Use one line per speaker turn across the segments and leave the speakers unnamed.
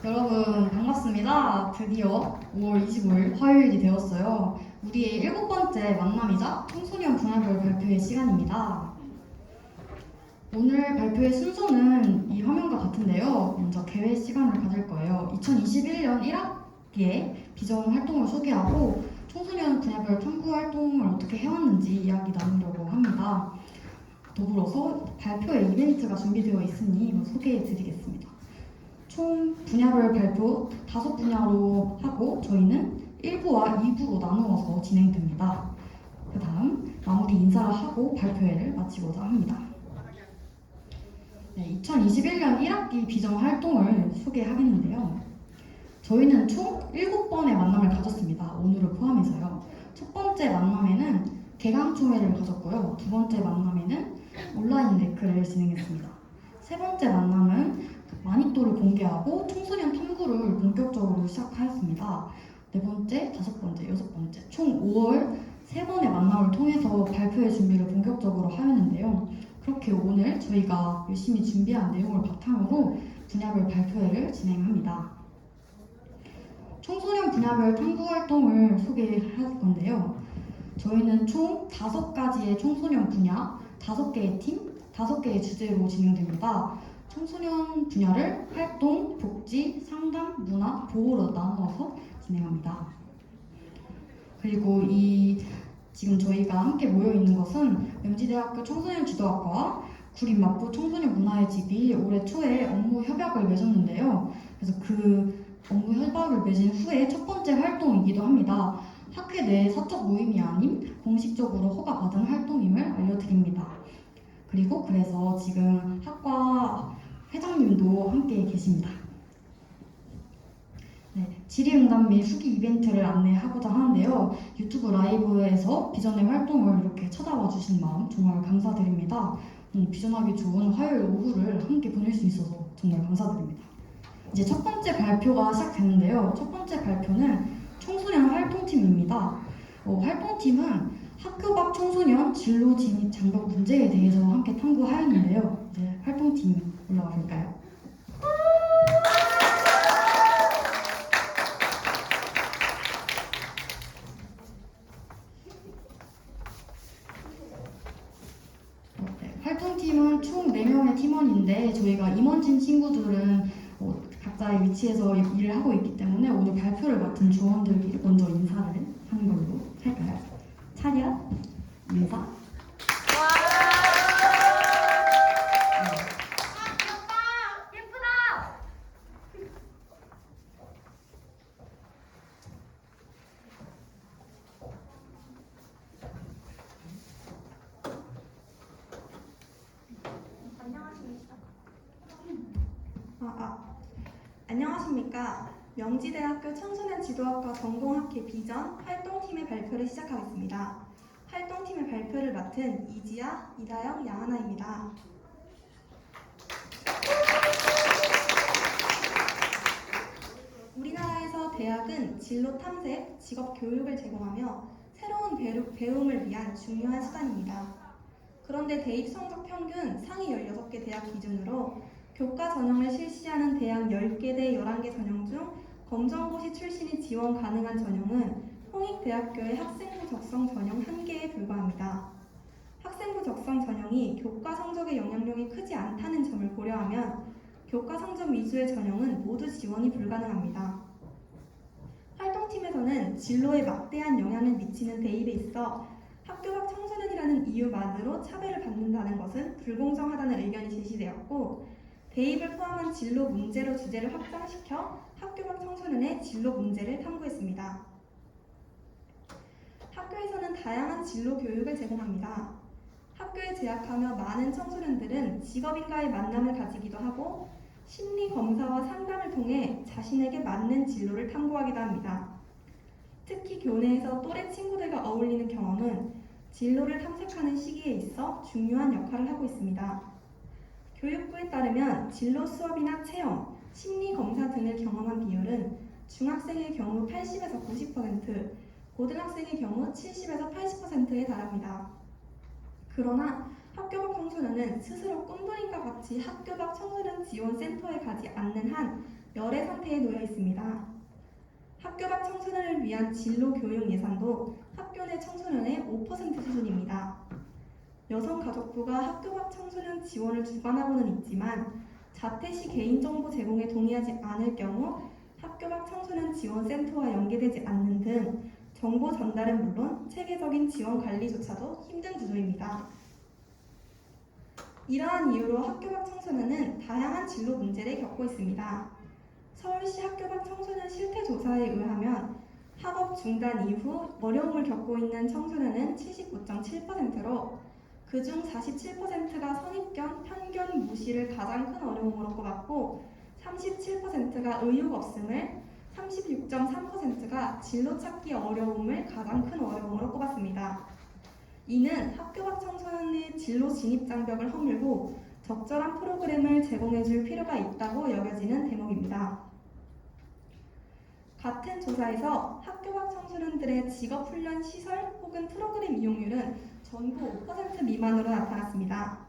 여러분 반갑습니다. 드디어 5월 25일 화요일이 되었어요. 우리의 7번째 만남이자 청소년 분야별 발표의 시간입니다. 오늘 발표의 순서는 이 화면과 같은데요. 먼저 개회 시간을 가질 거예요. 2021년 1학기에 비전 활동을 소개하고 청소년 분야별 탐구 활동을 어떻게 해왔는지 이야기 나누려고 합니다. 더불어서 발표의 이벤트가 준비되어 있으니 소개해 드리겠습니다. 총 분야별 발표 5분야로 하고 저희는 1부와 2부로 나누어서 진행됩니다. 그 다음 마무리 인사를 하고 발표회를 마치고자 합니다. 2021년 1학기 비전 활동을 소개하겠는데요. 저희는 총 7번의 만남을 가졌습니다. 오늘을 포함해서요. 첫 번째 만남에는 개강총회를 가졌고요. 두 번째 만남에는 온라인 레크를 진행했습니다. 세 번째 만남은 마니또를 공개하고 청소년 탐구를 본격적으로 시작하였습니다. 네 번째, 다섯 번째, 여섯 번째 총 5월 3번의 만남을 통해서 발표의 준비를 본격적으로 하였는데요. 그렇게 오늘 저희가 열심히 준비한 내용을 바탕으로 분야별 발표회를 진행합니다. 청소년 분야별 탐구 활동을 소개할 건데요. 저희는 총 5가지의 청소년 분야, 5개의 팀, 5개의 주제로 진행됩니다. 청소년 분야를 활동, 복지, 상담, 문화, 보호로 나누어서 진행합니다. 그리고 지금 저희가 함께 모여 있는 것은 명지대학교 청소년 지도학과와 구림마포 청소년 문화의 집이 올해 초에 업무 협약을 맺었는데요. 그래서 그 업무 협약을 맺은 후에 첫 번째 활동이기도 합니다. 학회 내 사적 모임이 아닌 공식적으로 허가받은 활동임을 알려드립니다. 그리고 그래서 지금 학과 회장님도 함께 계십니다. 질의응답 및 후기 이벤트를 안내하고자 하는데요. 유튜브 라이브에서 비전의 활동을 이렇게 찾아와 주신 마음 정말 감사드립니다. 비전하기 좋은 화요일 오후를 함께 보낼 수 있어서 정말 감사드립니다. 이제 첫 번째 발표가 시작되는데요. 첫 번째 발표는 청소년 활동팀입니다. 활동팀은 학교 밖 청소년 진로 진입 장벽 문제에 대해서 함께 탐구하였는데요. 이제 활동팀 올라가 볼까요? 활동팀은 총 4명의 팀원인데 저희가 임원진 친구들은 각자의 위치에서 일을 하고 있기 때문에 오늘 발표를 맡은 조원들끼리 먼저 인사를 하는 걸로 할까요? 차렷, 인사.
안녕하십니까. 명지대학교 청소년 지도학과 전공학회 비전 활동팀의 발표를 시작하겠습니다. 활동팀의 발표를 맡은 이지아, 이다영, 양하나입니다. 우리나라에서 대학은 진로 탐색, 직업 교육을 제공하며 새로운 배움을 위한 중요한 수단입니다. 그런데 대입 성적 평균 상위 16개 대학 기준으로 교과 전형을 실시하는 대학 10개 대 11개 전형 중 검정고시 출신이 지원 가능한 전형은 홍익대학교의 학생부 적성 전형 1개에 불과합니다. 학생부 적성 전형이 교과 성적의 영향력이 크지 않다는 점을 고려하면 교과 성적 위주의 전형은 모두 지원이 불가능합니다. 활동팀에서는 진로에 막대한 영향을 미치는 대입에 있어 학교 밖 청소년이라는 이유만으로 차별을 받는다는 것은 불공정하다는 의견이 제시되었고, 대입을 포함한 진로 문제로 주제를 확장시켜 학교 밖 청소년의 진로 문제를 탐구했습니다. 학교에서는 다양한 진로 교육을 제공합니다. 학교에 재학하며 많은 청소년들은 직업인과의 만남을 가지기도 하고 심리 검사와 상담을 통해 자신에게 맞는 진로를 탐구하기도 합니다. 특히 교내에서 또래 친구들과 어울리는 경험은 진로를 탐색하는 시기에 있어 중요한 역할을 하고 있습니다. 교육부에 따르면 진로 수업이나 체험, 심리 검사 등을 경험한 비율은 중학생의 경우 80에서 90%, 고등학생의 경우 70에서 80%에 달합니다. 그러나 학교 밖 청소년은 스스로 꿈돌이과 같이 학교 밖 청소년 지원센터에 가지 않는 한 열애 상태 상태에 놓여 있습니다. 학교 밖 청소년을 위한 진로 교육 예산도 학교 내 청소년의 5% 수준입니다. 여성가족부가 학교 밖 청소년 지원을 주관하고는 있지만 자퇴 시 개인정보 제공에 동의하지 않을 경우 학교 밖 청소년 지원센터와 연계되지 않는 등 정보 전달은 물론 체계적인 지원 관리조차도 힘든 구조입니다. 이러한 이유로 학교 밖 청소년은 다양한 진로 문제를 겪고 있습니다. 서울시 학교 밖 청소년 실태조사에 의하면 학업 중단 이후 어려움을 겪고 있는 청소년은 79.7%로 그중 47%가 선입견, 편견 무시를 가장 큰 어려움으로 꼽았고 37%가 의욕 없음을, 36.3%가 진로 찾기 어려움을 가장 큰 어려움으로 꼽았습니다. 이는 학교 밖 청소년의 진로 진입 장벽을 허물고 적절한 프로그램을 제공해줄 필요가 있다고 여겨지는 대목입니다. 같은 조사에서 학교 밖 청소년들의 직업훈련 시설 혹은 프로그램 이용률은 전부 5% 미만으로 나타났습니다.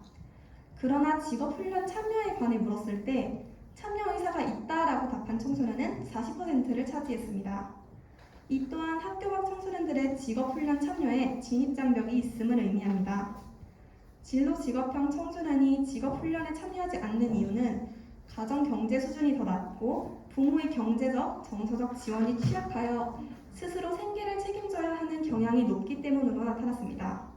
그러나 직업훈련 참여에 관해 물었을 때 참여 의사가 있다라고 답한 청소년은 40%를 차지했습니다. 이 또한 학교 밖 청소년들의 직업훈련 참여에 진입장벽이 있음을 의미합니다. 진로 직업형 청소년이 직업훈련에 참여하지 않는 이유는 가정 경제 수준이 더 낮고 부모의 경제적, 정서적 지원이 취약하여 스스로 생계를 책임져야 하는 경향이 높기 때문으로 나타났습니다.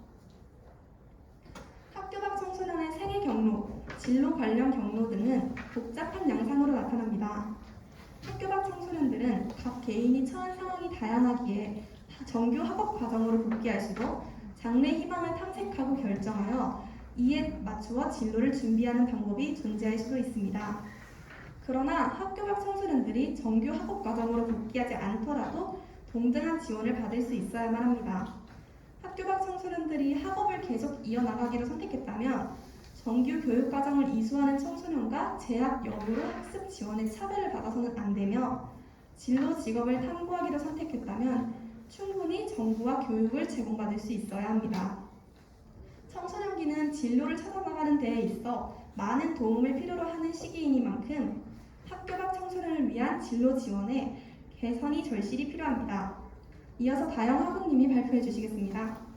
학교 밖 청소년의 생애 경로, 진로 관련 경로 등은 복잡한 양상으로 나타납니다. 학교 밖 청소년들은 각 개인이 처한 상황이 다양하기에 정규 학업 과정으로 복귀할 수도 장래 희망을 탐색하고 결정하여 이에 맞추어 진로를 준비하는 방법이 존재할 수도 있습니다. 그러나 학교 밖 청소년들이 정규 학업 과정으로 복귀하지 않더라도 동등한 지원을 받을 수 있어야만 합니다. 학교 밖 청소년들이 학업을 계속 이어나가기로 선택했다면 정규 교육 과정을 이수하는 청소년과 재학 여부로 학습 지원의 차별을 받아서는 안 되며 진로 직업을 탐구하기로 선택했다면 충분히 정부와 교육을 제공받을 수 있어야 합니다. 청소년기는 진로를 찾아나가는 데에 있어 많은 도움을 필요로 하는 시기이니만큼 학교 밖 청소년을 위한 진로 지원에 개선이 절실히 필요합니다. 이어서 다영 학우님이 발표해 주시겠습니다.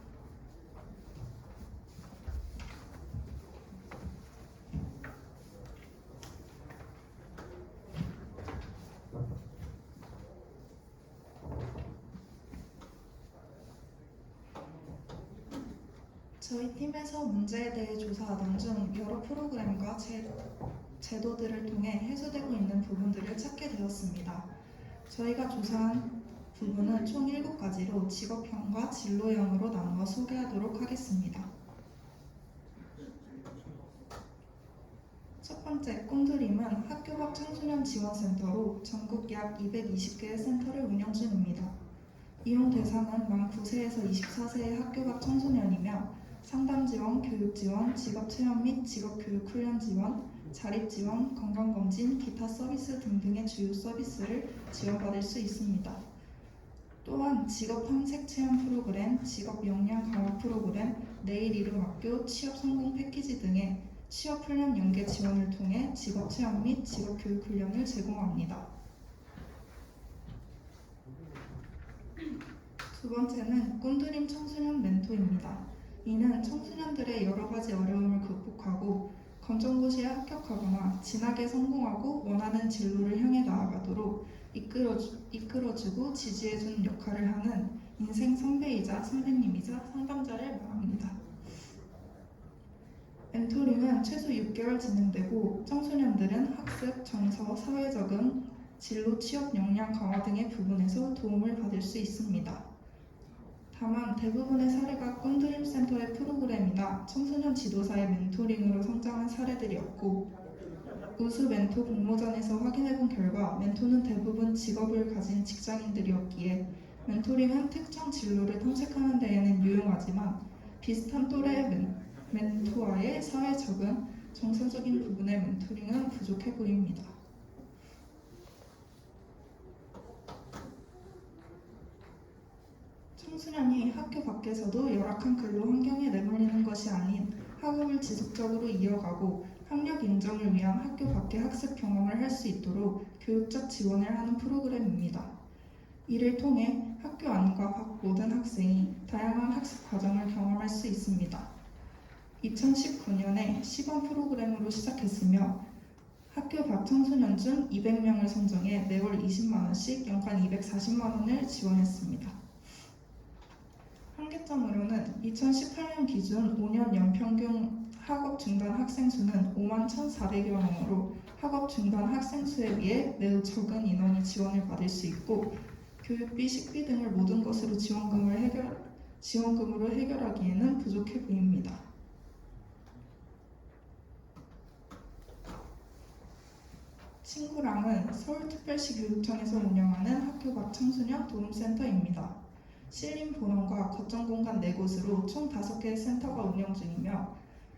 저희 팀에서 문제에 대해 조사하던 중 여러 프로그램과 제도들을 통해 해소되고 있는 부분들을 찾게 되었습니다. 저희가 조사한 부분은 총 7가지로 직업형과 진로형으로 나누어 소개하도록 하겠습니다. 첫 번째, 꿈드림은 학교 밖 청소년 지원센터로 전국 약 220개의 센터를 운영 중입니다. 이용 대상은 만 9세에서 24세의 학교 밖 청소년이며 상담 지원, 교육 지원, 직업 체험 및 직업 교육 훈련 지원, 자립 지원, 건강 검진, 기타 서비스 등등의 주요 서비스를 지원받을 수 있습니다. 또한 직업 탐색 체험 프로그램, 직업 역량 강화 프로그램, 내일 이름 학교, 취업 성공 패키지 등의 취업 훈련 연계 지원을 통해 직업 체험 및 직업 교육 훈련을 제공합니다. 두 번째는 꿈드림 청소년 멘토입니다. 이는 청소년들의 여러 가지 어려움을 극복하고 검정고시에 합격하거나 진학에 성공하고 원하는 진로를 향해 나아가도록 이끌어주고 지지해주는 역할을 하는 인생 선배이자 선배님이자 상담자를 말합니다. 멘토링은 최소 6개월 진행되고 청소년들은 학습, 정서, 사회 적응, 진로 취업 역량 강화 등의 부분에서 도움을 받을 수 있습니다. 다만 대부분의 사례가 꿈드림 센터의 프로그램이나 청소년 지도사의 멘토링으로 성장한 사례들이 없고 우수 멘토 공모전에서 확인해본 결과 멘토는 대부분 직업을 가진 직장인들이었기에 멘토링은 특정 진로를 탐색하는 데에는 유용하지만 비슷한 또래의 멘토와의 사회 적응, 정서적인 부분의 멘토링은 부족해 보입니다. 청소년이 학교 밖에서도 열악한 근로 환경에 내몰리는 것이 아닌 학업을 지속적으로 이어가고 학력 인정을 위한 학교 밖의 학습 경험을 할 수 있도록 교육적 지원을 하는 프로그램입니다. 이를 통해 학교 안과 밖 모든 학생이 다양한 학습 과정을 경험할 수 있습니다. 2019년에 시범 프로그램으로 시작했으며 학교 밖 청소년 중 200명을 선정해 매월 20만원씩 연간 240만원을 지원했습니다. 한계점으로는 2018년 기준 5년 연평균 학업 중단 학생 수는 5만 1,400여 명으로 학업 중단 학생 수에 비해 매우 적은 인원이 지원을 받을 수 있고 교육비, 식비 등을 모든 것으로 지원금으로 해결하기에는 부족해 보입니다. 친구랑은 서울특별시 교육청에서 운영하는 학교 밖 청소년 도움센터입니다. 실림 본원과 거점 공간 4곳으로 총 5개의 센터가 운영 중이며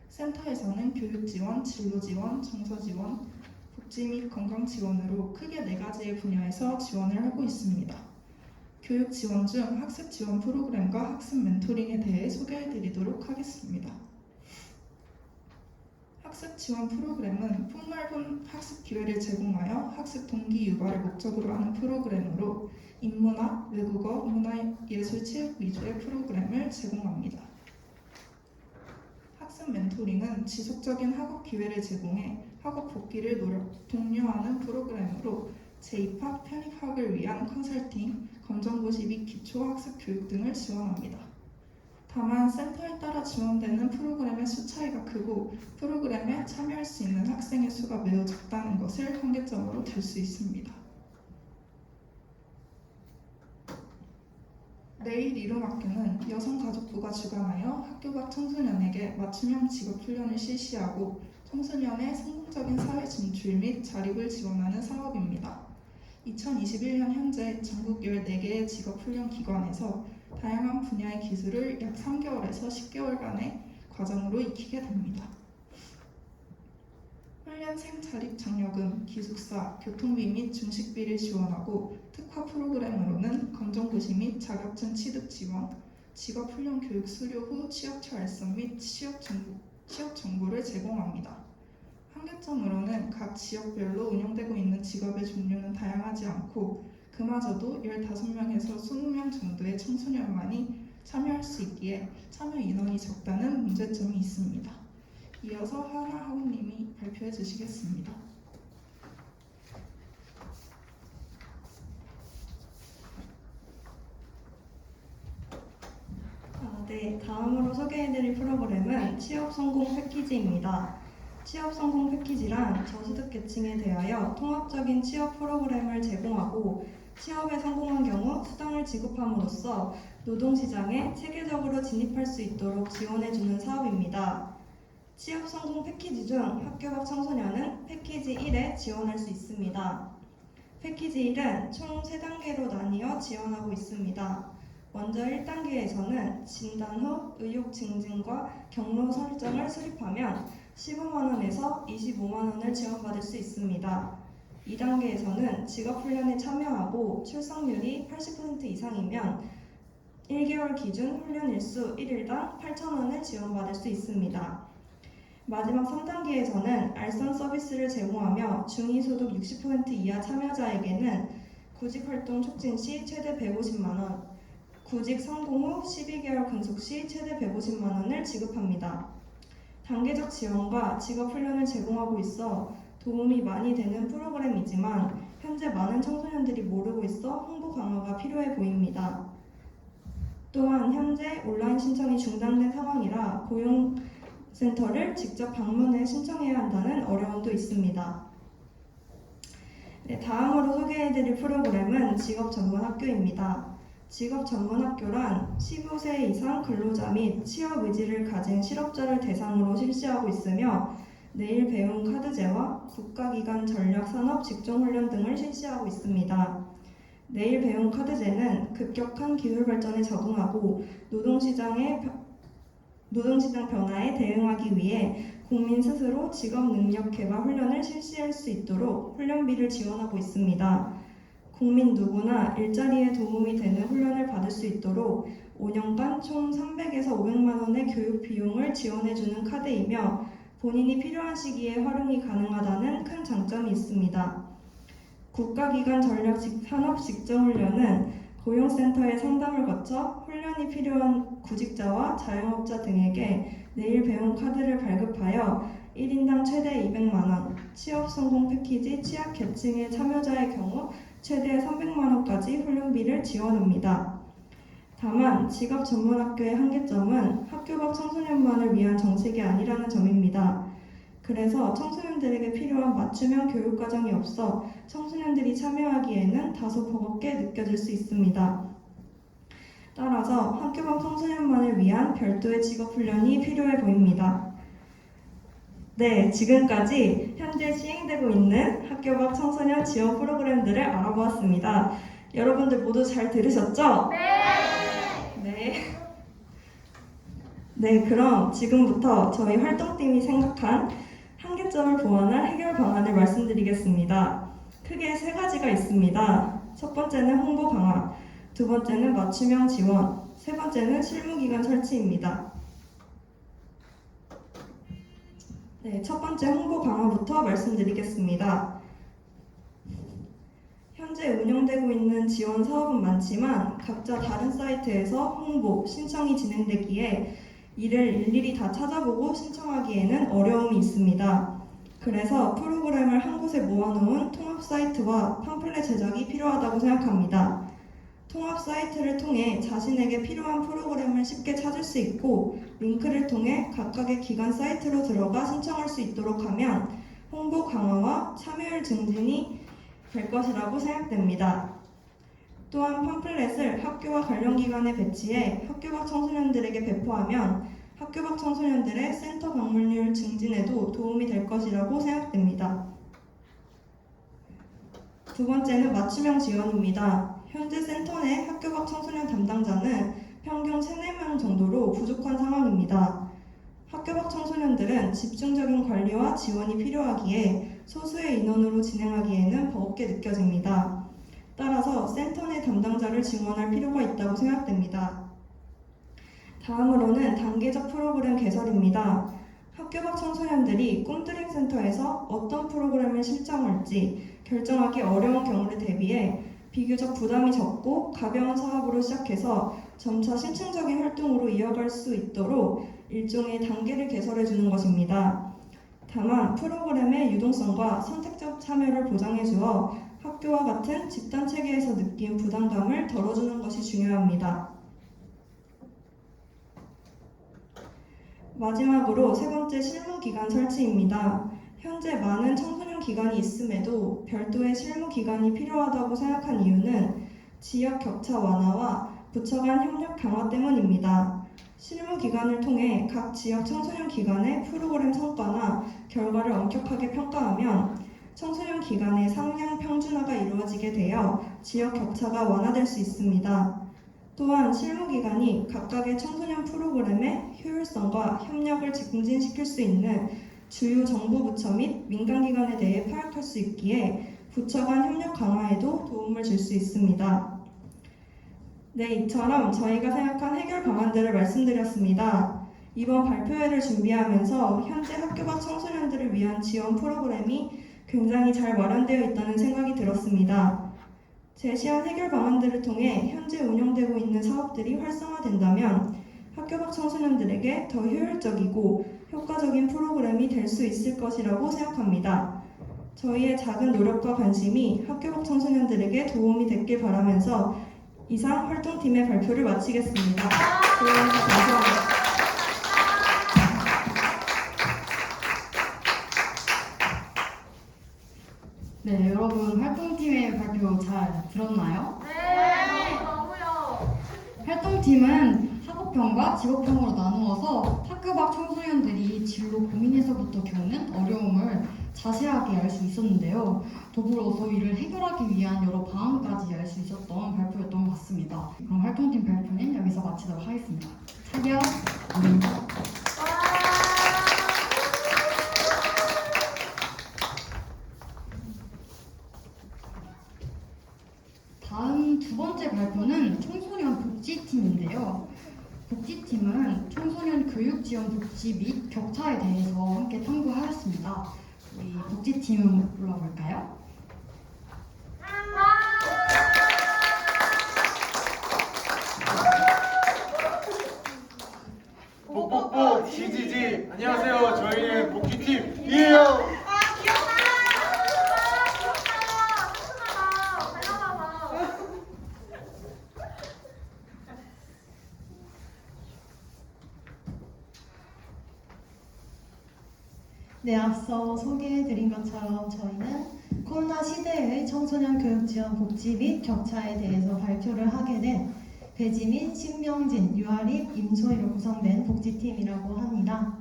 센터에서는 교육 지원, 진로 지원, 정서 지원, 복지 및 건강 지원으로 크게 4가지의 분야에서 지원을 하고 있습니다. 교육 지원 중 학습 지원 프로그램과 학습 멘토링에 대해 소개해드리도록 하겠습니다. 학습 지원 프로그램은 폭넓은 학습 기회를 제공하여 학습 동기 유발을 목적으로 하는 프로그램으로 인문학, 외국어, 문화, 예술, 체육 위주의 프로그램을 제공합니다. 학습 멘토링은 지속적인 학업 기회를 제공해 학업 복귀를 독려하는 프로그램으로 재입학, 편입학을 위한 컨설팅, 검정고시 및 기초학습 교육 등을 지원합니다. 다만 센터에 따라 지원되는 프로그램의 수 차이가 크고 프로그램에 참여할 수 있는 학생의 수가 매우 적다는 것을 한계점으로 들 수 있습니다. 내일 이룸학교는 여성가족부가 주관하여 학교 밖 청소년에게 맞춤형 직업훈련을 실시하고 청소년의 성공적인 사회 진출 및 자립을 지원하는 사업입니다. 2021년 현재 전국 14개의 직업훈련 기관에서 다양한 분야의 기술을 약 3개월에서 10개월간의 과정으로 익히게 됩니다. 훈련생 자립장려금, 기숙사, 교통비 및 중식비를 지원하고 특화 프로그램으로는 검정고시 및 자격증 취득 지원, 직업훈련 교육 수료 후 취업처 알선 및 취업 정보를 제공합니다. 한계점으로는 각 지역별로 운영되고 있는 직업의 종류는 다양하지 않고 그마저도 15명에서 20명 정도의 청소년만이 참여할 수 있기에 참여 인원이 적다는 문제점이 있습니다. 이어서 하나 학우님이 발표해 주시겠습니다.
네, 다음으로 소개해드릴 프로그램은 취업성공 패키지입니다. 취업성공 패키지란 저소득계층에 대하여 통합적인 취업 프로그램을 제공하고 취업에 성공한 경우 수당을 지급함으로써 노동시장에 체계적으로 진입할 수 있도록 지원해주는 사업입니다. 취업성공 패키지 중 학교 밖 청소년은 패키지 1에 지원할 수 있습니다. 패키지 1은 총 3단계로 나뉘어 지원하고 있습니다. 먼저 1단계에서는 진단 후 의욕 증진과 경로 설정을 수립하면 15만원에서 25만원을 지원받을 수 있습니다. 2단계에서는 직업훈련에 참여하고 출석률이 80% 이상이면 1개월 기준 훈련 일수 1일당 8,000원을 지원받을 수 있습니다. 마지막 3단계에서는 알선 서비스를 제공하며 중위소득 60% 이하 참여자에게는 구직활동 촉진 시 최대 150만원, 구직 성공 후 12개월 근속 시 최대 150만원을 지급합니다. 단계적 지원과 직업훈련을 제공하고 있어 도움이 많이 되는 프로그램이지만 현재 많은 청소년들이 모르고 있어 홍보 강화가 필요해 보입니다. 또한 현재 온라인 신청이 중단된 상황이라 고용센터를 직접 방문해 신청해야 한다는 어려움도 있습니다. 네, 다음으로 소개해드릴 프로그램은 직업전문학교입니다. 직업전문학교란 15세 이상 근로자 및 취업 의지를 가진 실업자를 대상으로 실시하고 있으며 내일 배움 카드제와 국가기관 전략산업 직종훈련 등을 실시하고 있습니다. 내일 배움 카드제는 급격한 기술 발전에 적응하고 노동시장 변화에 대응하기 위해 국민 스스로 직업 능력 개발 훈련을 실시할 수 있도록 훈련비를 지원하고 있습니다. 국민 누구나 일자리에 도움이 되는 훈련을 받을 수 있도록 5년간 총 300에서 500만 원의 교육 비용을 지원해주는 카드이며 본인이 필요한 시기에 활용이 가능하다는 큰 장점이 있습니다. 국가기관 전략 산업 직전훈련은 고용센터의 상담을 거쳐 훈련이 필요한 구직자와 자영업자 등에게 내일 배움 카드를 발급하여 1인당 최대 200만 원, 취업 성공 패키지 취약 계층의 참여자의 경우 최대 300만 원까지 훈련비를 지원합니다. 다만 직업 전문학교의 한계점은 학교 밖 청소년만을 위한 정책이 아니라는 점입니다. 그래서 청소년들에게 필요한 맞춤형 교육과정이 없어 청소년들이 참여하기에는 다소 버겁게 느껴질 수 있습니다. 따라서 학교 밖 청소년만을 위한 별도의 직업훈련이 필요해 보입니다. 네, 지금까지 현재 시행되고 있는 학교 밖 청소년 지원 프로그램들을 알아보았습니다. 여러분들 모두 잘 들으셨죠? 네, 그럼 지금부터 저희 활동팀이 생각한 한계점을 보완할 해결 방안을 말씀드리겠습니다. 크게 세 가지가 있습니다. 첫 번째는 홍보 강화, 두 번째는 맞춤형 지원, 세 번째는 실무기관 설치입니다. 네, 첫 번째 홍보 강화부터 말씀드리겠습니다. 현재 운영되고 있는 지원 사업은 많지만 각자 다른 사이트에서 홍보, 신청이 진행되기에 이를 일일이 다 찾아보고 신청하기에는 어려움이 있습니다. 그래서 프로그램을 한 곳에 모아놓은 통합 사이트와 팜플렛 제작이 필요하다고 생각합니다. 통합 사이트를 통해 자신에게 필요한 프로그램을 쉽게 찾을 수 있고 링크를 통해 각각의 기관 사이트로 들어가 신청할 수 있도록 하면 홍보 강화와 참여율 증진이 될 것이라고 생각됩니다. 또한 팜플렛을 학교와 관련 기관에 배치해 학교 밖 청소년들에게 배포하면 학교 밖 청소년들의 센터 방문율 증진에도 도움이 될 것이라고 생각됩니다. 두 번째는 맞춤형 지원입니다. 현재 센터 내 학교 밖 청소년 담당자는 평균 3-4명 정도로 부족한 상황입니다. 학교 밖 청소년들은 집중적인 관리와 지원이 필요하기에 소수의 인원으로 진행하기에는 버겁게 느껴집니다. 따라서 센터 내 담당자를 지원할 필요가 있다고 생각됩니다. 다음으로는 단계적 프로그램 개설입니다. 학교 밖 청소년들이 꿈드림 센터에서 어떤 프로그램을 신청할지 결정하기 어려운 경우를 대비해 비교적 부담이 적고 가벼운 사업으로 시작해서 점차 심층적인 활동으로 이어갈 수 있도록 일종의 단계를 개설해 주는 것입니다. 다만 프로그램의 유동성과 선택적 참여를 보장해 주어 학교와 같은 집단 체계에서 느낀 부담감을 덜어주는 것이 중요합니다. 마지막으로 세 번째 실무기관 설치입니다. 현재 많은 청소년 기관이 있음에도 별도의 실무기관이 필요하다고 생각한 이유는 지역 격차 완화와 부처 간 협력 강화 때문입니다. 실무기관을 통해 각 지역 청소년 기관의 프로그램 성과나 결과를 엄격하게 평가하면 청소년 기관의 상향 평준화가 이루어지게 되어 지역 격차가 완화될 수 있습니다. 또한 실무기관이 각각의 청소년 프로그램의 효율성과 협력을 증진시킬 수 있는 주요 정부 부처 및 민간기관에 대해 파악할 수 있기에 부처 간 협력 강화에도 도움을 줄 수 있습니다. 네, 이처럼 저희가 생각한 해결 방안들을 말씀드렸습니다. 이번 발표회를 준비하면서 현재 학교 밖 청소년들을 위한 지원 프로그램이 굉장히 잘 마련되어 있다는 생각이 들었습니다. 제시한 해결 방안들을 통해 현재 운영되고 있는 사업들이 활성화된다면 학교 밖 청소년들에게 더 효율적이고 효과적인 프로그램이 될 수 있을 것이라고 생각합니다. 저희의 작은 노력과 관심이 학교 밖 청소년들에게 도움이 됐길 바라면서 이상 활동팀의 발표를 마치겠습니다. 고맙습니다. 감사합니다.
네, 여러분 활동팀의 발표 잘 들었나요?
네, 너무요.
활동팀은 학업형과 직업형으로 나누어서 학교 밖 청소년들이 진로 고민에서부터 겪는 어려움을 자세하게 알 수 있었는데요. 더불어서 이를 해결하기 위한 여러 방안까지 알 수 있었던 발표였던 것 같습니다. 그럼 활동팀 발표는 여기서 마치도록 하겠습니다. 차기야. 다음 두 번째 발표는 청소년 복지팀인데요. 복지팀은 청소년 교육 지원 복지 및 격차에 대해서 함께 탐구하였습니다. 우리 복지팀 불러볼까요?
네, 앞서 소개해드린 것처럼 저희는 코로나 시대의 청소년 교육 지원 복지 및 격차에 대해서 발표를 하게 된 배지민, 신명진, 유아립, 임소희로 구성된 복지팀이라고 합니다.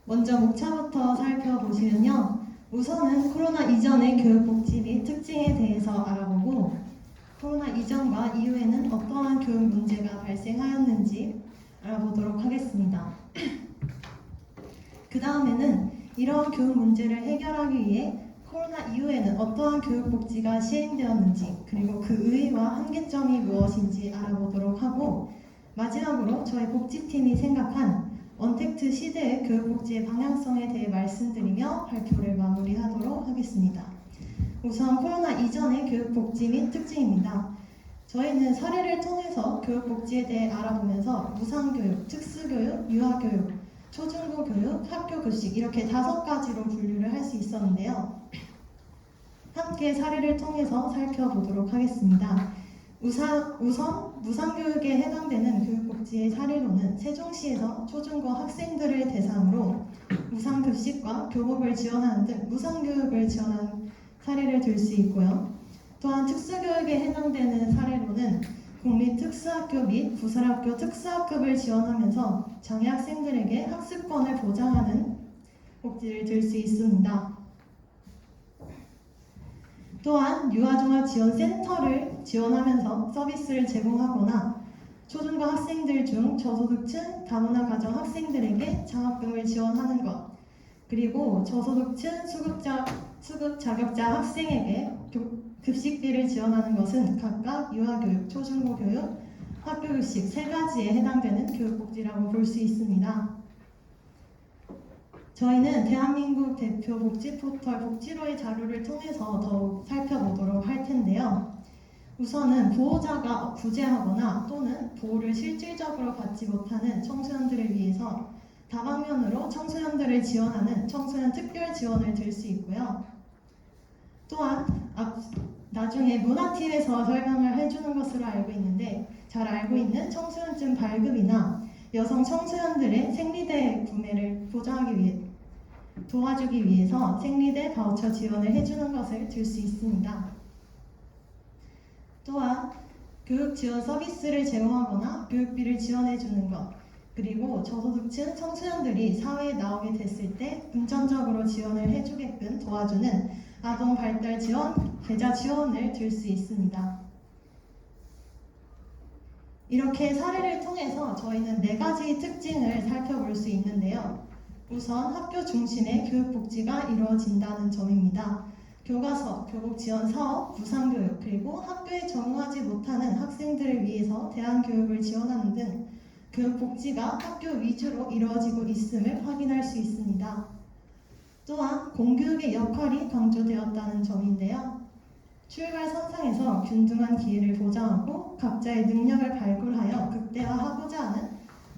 먼저 목차부터 살펴보시면요. 우선은 코로나 이전의 교육 복지 및 특징에 대해서 알아보고 코로나 이전과 이후에는 어떠한 교육 문제가 발생하였는지 알아보도록 하겠습니다. 그 다음에는 이러한 교육 문제를 해결하기 위해 코로나 이후에는 어떠한 교육 복지가 시행되었는지 그리고 그 의의와 한계점이 무엇인지 알아보도록 하고 마지막으로 저희 복지팀이 생각한 언택트 시대의 교육 복지의 방향성에 대해 말씀드리며 발표를 마무리하도록 하겠습니다. 우선 코로나 이전의 교육 복지 및 특징입니다. 저희는 사례를 통해서 교육 복지에 대해 알아보면서 무상교육, 특수교육, 유아교육, 초중고 교육, 학교 급식 이렇게 5가지로 분류를 할 수 있었는데요. 함께 사례를 통해서 살펴보도록 하겠습니다. 우선 무상교육에 해당되는 교육복지의 사례로는 세종시에서 초중고 학생들을 대상으로 무상급식과 교복을 지원하는 등 무상교육을 지원한 사례를 들 수 있고요. 또한 특수교육에 해당되는 사례로는 공립특수학교 및 부설학교 특수학급을 지원하면서 장애 학생들에게 학습권을 보장하는 복지를 들 수 있습니다. 또한 유아종합지원센터를 지원하면서 서비스를 제공하거나 초중고 학생들 중 저소득층 다문화 가정 학생들에게 장학금을 지원하는 것 그리고 저소득층 수급 자격자 학생에게 급식비를 지원하는 것은 각각 유아교육, 초중고교육, 학교급식 3가지에 해당되는 교육복지라고 볼 수 있습니다. 저희는 대한민국 대표 복지 포털 복지로의 자료를 통해서 더욱 살펴보도록 할 텐데요. 우선은 보호자가 구제하거나 또는 보호를 실질적으로 받지 못하는 청소년들을 위해서 다방면으로 청소년들을 지원하는 청소년 특별 지원을 들 수 있고요. 또한 나중에 문화팀에서 설명을 해주는 것으로 알고 있는데 잘 알고 있는 청소년증 발급이나 여성 청소년들의 생리대 구매를 도와주기 위해서 생리대 바우처 지원을 해주는 것을 들 수 있습니다. 또한 교육 지원 서비스를 제공하거나 교육비를 지원해주는 것 그리고 저소득층 청소년들이 사회에 나오게 됐을 때 금전적으로 지원을 해주게끔 도와주는 아동 발달 지원, 계좌 지원을 들 수 있습니다. 이렇게 사례를 통해서 저희는 4가지 특징을 살펴볼 수 있는데요. 우선 학교 중심의 교육복지가 이루어진다는 점입니다. 교과서, 교복 지원 사업, 무상교육, 그리고 학교에 적응하지 못하는 학생들을 위해서 대안교육을 지원하는 등 교육복지가 학교 위주로 이루어지고 있음을 확인할 수 있습니다. 또한 공교육의 역할이 강조되었다는 점인데요. 출발선상에서 균등한 기회를 보장하고 각자의 능력을 발굴하여 극대화하고자 하는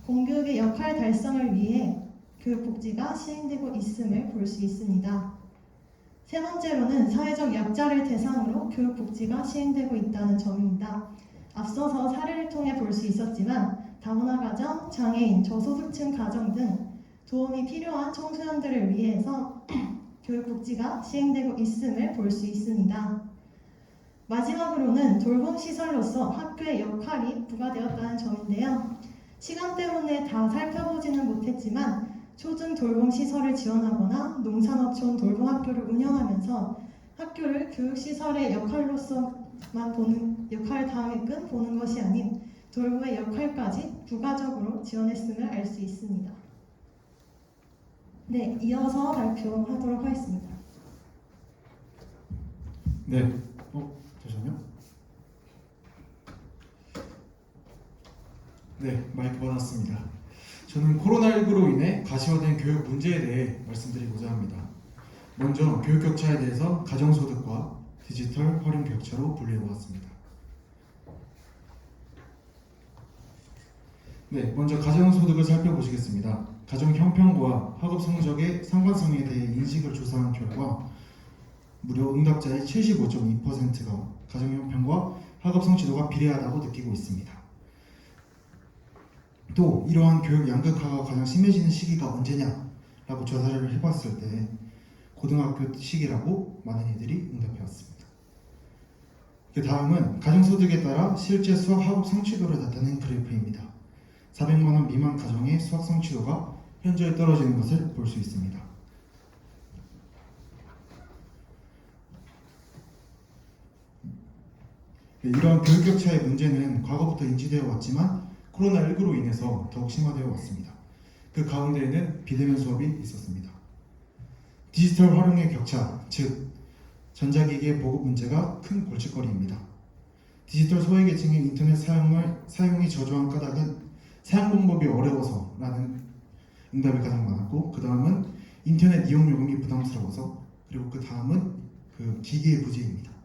공교육의 역할 달성을 위해 교육복지가 시행되고 있음을 볼 수 있습니다. 세 번째로는 사회적 약자를 대상으로 교육복지가 시행되고 있다는 점입니다. 앞서서 사례를 통해 볼 수 있었지만 다문화 가정, 장애인, 저소득층 가정 등 도움이 필요한 청소년들을 위해서 교육복지가 시행되고 있음을 볼 수 있습니다. 마지막으로는 돌봄시설로서 학교의 역할이 부과되었다는 점인데요. 시간 때문에 다 살펴보지는 못했지만 초등 돌봄시설을 지원하거나 농산어촌 돌봄학교를 운영하면서 학교를 교육시설의 역할 다하게끔 보는 것이 아닌 돌봄의 역할까지 부가적으로 지원했음을 알 수 있습니다. 네, 이어서 발표하도록 하겠습니다.
네, 잠시만요. 네, 마이크 받았습니다. 저는 코로나19로 인해 가시화된 교육 문제에 대해 말씀드리고자 합니다. 먼저 교육 격차에 대해서 가정소득과 디지털 활용 격차로 분류해보았습니다. 네, 먼저 가정소득을 살펴보시겠습니다. 가정 형편과 학업 성적의 상관성에 대해 인식을 조사한 결과 무려 응답자의 75.2%가 가정 형편과 학업 성취도가 비례하다고 느끼고 있습니다. 또 이러한 교육 양극화가 가장 심해지는 시기가 언제냐? 라고 조사를 해봤을 때 고등학교 시기라고 많은 이들이 응답해왔습니다. 그 다음은 가정소득에 따라 실제 수학 학업 성취도를 나타낸 그래프입니다. 400만 원 미만 가정의 수학 성취도가 현저히 떨어지는 것을 볼 수 있습니다. 이러한 교육 격차의 문제는 과거부터 인지되어 왔지만 코로나19로 인해서 더욱 심화되어 왔습니다. 그 가운데에는 비대면 수업이 있었습니다. 디지털 활용의 격차, 즉 전자기기의 보급 문제가 큰 골칫거리입니다. 디지털 소외계층의 인터넷 사용이 저조한 까닭은 사용 방법이 어려워서라는 응답이 가장 많았고, 그 다음은 인터넷 이용 요금이 부담스러워서, 그리고 그 다음은 그 기기의 부재입니다.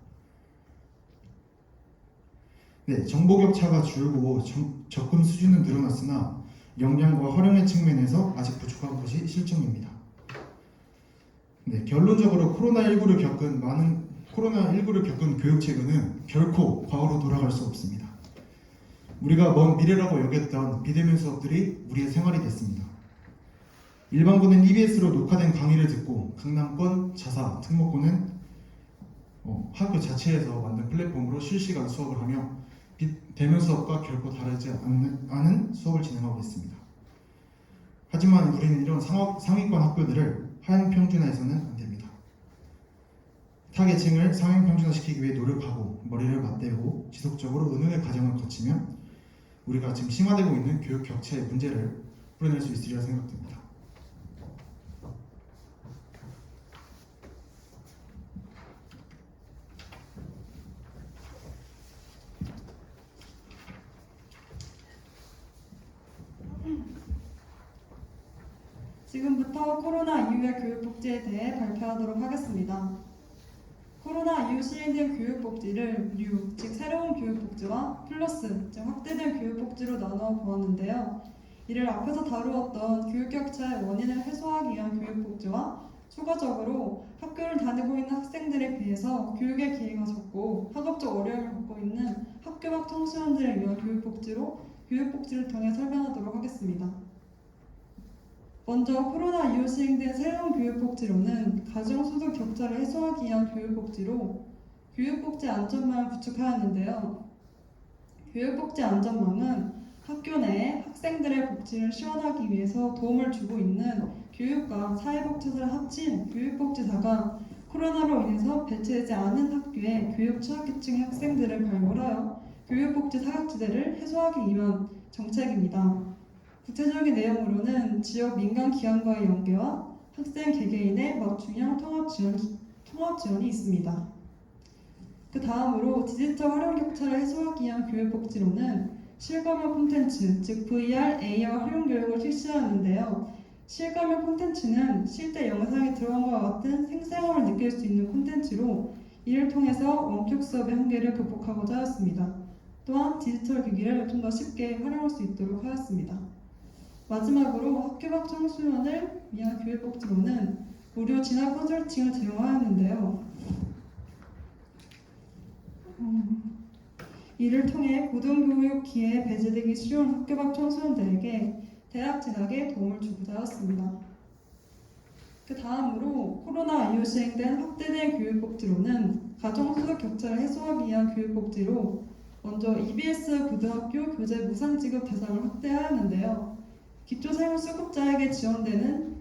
네, 정보 격차가 줄고 접근 수준은 늘어났으나 역량과 활용의 측면에서 아직 부족한 것이 실정입니다. 네, 결론적으로 코로나19를 겪은 교육체계는 결코 과거로 돌아갈 수 없습니다. 우리가 먼 미래라고 여겼던 비대면 수업들이 우리의 생활이 됐습니다. 일반고는 EBS로 녹화된 강의를 듣고 강남권, 자사, 특목고는 학교 자체에서 만든 플랫폼으로 실시간 수업을 하며 대면 수업과 결코 다르지 않은 수업을 진행하고 있습니다. 하지만 우리는 이런 상위권 학교들을 하향 평준화해서는 안 됩니다. 타계층을 상향 평준화시키기 위해 노력하고 머리를 맞대고 지속적으로 의논의 과정을 거치면 우리가 지금 심화되고 있는 교육 격차의 문제를 풀어낼 수 있으리라 생각됩니다.
지금부터 코로나 이후의 교육복지에 대해 발표하도록 하겠습니다. 코로나 이후 시행된 교육복지를 뉴, 즉 새로운 교육복지와 플러스, 즉 확대된 교육복지로 나누어 보았는데요. 이를 앞에서 다루었던 교육격차의 원인을 해소하기 위한 교육복지와 추가적으로 학교를 다니고 있는 학생들에 비해서 교육의 기회가 적고 학업적 어려움을 겪고 있는 학교 밖 청소년들을 위한 교육복지를 통해 설명하도록 하겠습니다. 먼저 코로나 이후 시행된 새로운 교육복지로는 가정소득 격차를 해소하기 위한 교육복지로 교육복지 안전망을 구축하였는데요. 교육복지 안전망은 학교 내에 학생들의 복지를 시원하기 위해서 도움을 주고 있는 교육과 사회복지사를 합친 교육복지사가 코로나로 인해서 배치되지 않은 학교의 교육 취약계층의 학생들을 발굴하여 교육복지 사각지대를 해소하기 위한 정책입니다. 구체적인 내용으로는 지역 민간 기관과의 연계와 학생 개개인의 맞춤형 통합 지원이 있습니다. 그 다음으로 디지털 활용 격차를 해소하기 위한 교육복지로는 실감형 콘텐츠, 즉 VR, AR 활용 교육을 실시하는데요. 실감형 콘텐츠는 실제 영상이 들어간 것과 같은 생생함을 느낄 수 있는 콘텐츠로 이를 통해서 원격 수업의 한계를 극복하고자 하였습니다. 또한 디지털 기기를 좀 더 쉽게 활용할 수 있도록 하였습니다. 마지막으로 학교 밖 청소년을 위한 교육복지로는 무료 진학 컨설팅을 제공하였는데요. 이를 통해 고등교육 기회에 배제되기 쉬운 학교 밖 청소년들에게 대학 진학에 도움을 주고자 하였습니다. 그 다음으로 코로나 이후 시행된 확대된 교육복지로는 가정소득 격차를 해소하기 위한 교육복지로 먼저 EBS 고등학교 교재 무상 지급 대상을 확대하였는데요. 기초생활수급자에게 지원되는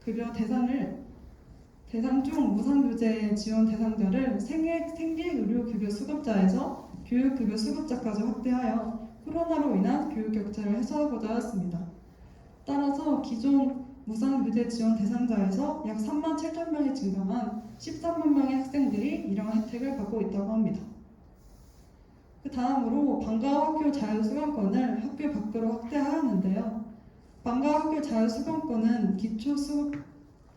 급여 대상 중 무상교재 지원 대상자를 생계의료급여 수급자에서 교육급여 수급자까지 확대하여 코로나로 인한 교육격차를 해소하고자 하였습니다. 따라서 기존 무상교재 지원 대상자에서 약 3만 7천 명이 증가한 13만 명의 학생들이 이러한 혜택을 받고 있다고 합니다. 그 다음으로 방과학교 자유수강권을 학교 밖으로 확대하였는데요. 방과학교 자유수강권은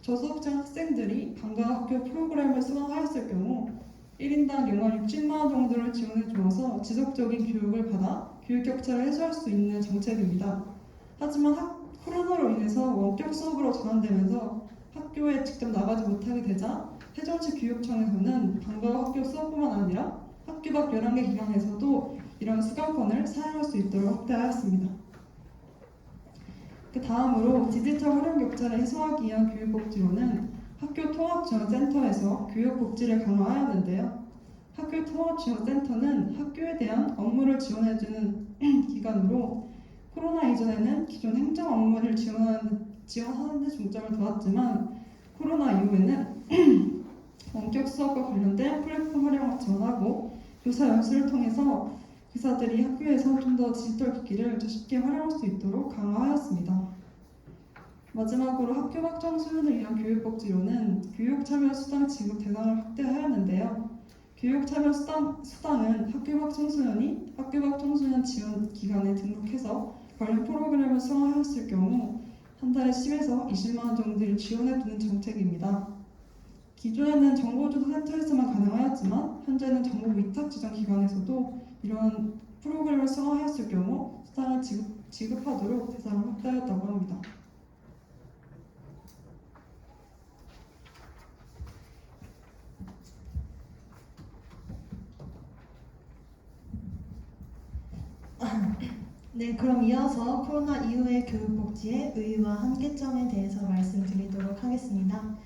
저소득층 학생들이 방과학교 프로그램을 수강하였을 경우 1인당 연간 60만 원 정도를 지원해 주어서 지속적인 교육을 받아 교육 격차를 해소할 수 있는 정책입니다. 하지만 코로나로 인해서 원격 수업으로 전환되면서 학교에 직접 나가지 못하게 되자 세종시 교육청에서는 방과학교 수업뿐만 아니라 학교 밖 11개 기관에서도 이런 수강권을 사용할 수 있도록 확대하였습니다.
그 다음으로 디지털 활용 격차를 해소하기 위한 교육복지로는 학교 통합지원센터에서 교육복지를 강화하였는데요. 학교 통합지원센터는 학교에 대한 업무를 지원해주는 기관으로 코로나 이전에는 기존 행정 업무를 지원하는 데 중점을 두었지만 코로나 이후에는 원격 수업과 관련된 플랫폼 활용을 지원하고 교사 연수를 통해서 교사들이 학교에서 좀 더 디지털 기기를 더 쉽게 활용할 수 있도록 강화하였습니다. 마지막으로 학교 밖 청소년을 위한 교육복지로는 교육참여수당 지급 대상을 확대하였는데요. 교육참여수당은 학교 밖 청소년이 학교 밖 청소년 지원 기관에 등록해서 관련 프로그램을 수강하였을 경우 한 달에 10에서 20만 원 정도를 지원해주는 정책입니다. 기존에는 정보주도 센터에서만 가능하였지만 현재는 정보 위탁 지정 기관에서도 이런 프로그램을 수강하였을 경우 수당을 지급하도록 대상을 확대하였다고 합니다.
네, 그럼 이어서 코로나 이후의 교육복지의 의의와 한계점에 대해서 말씀드리도록 하겠습니다.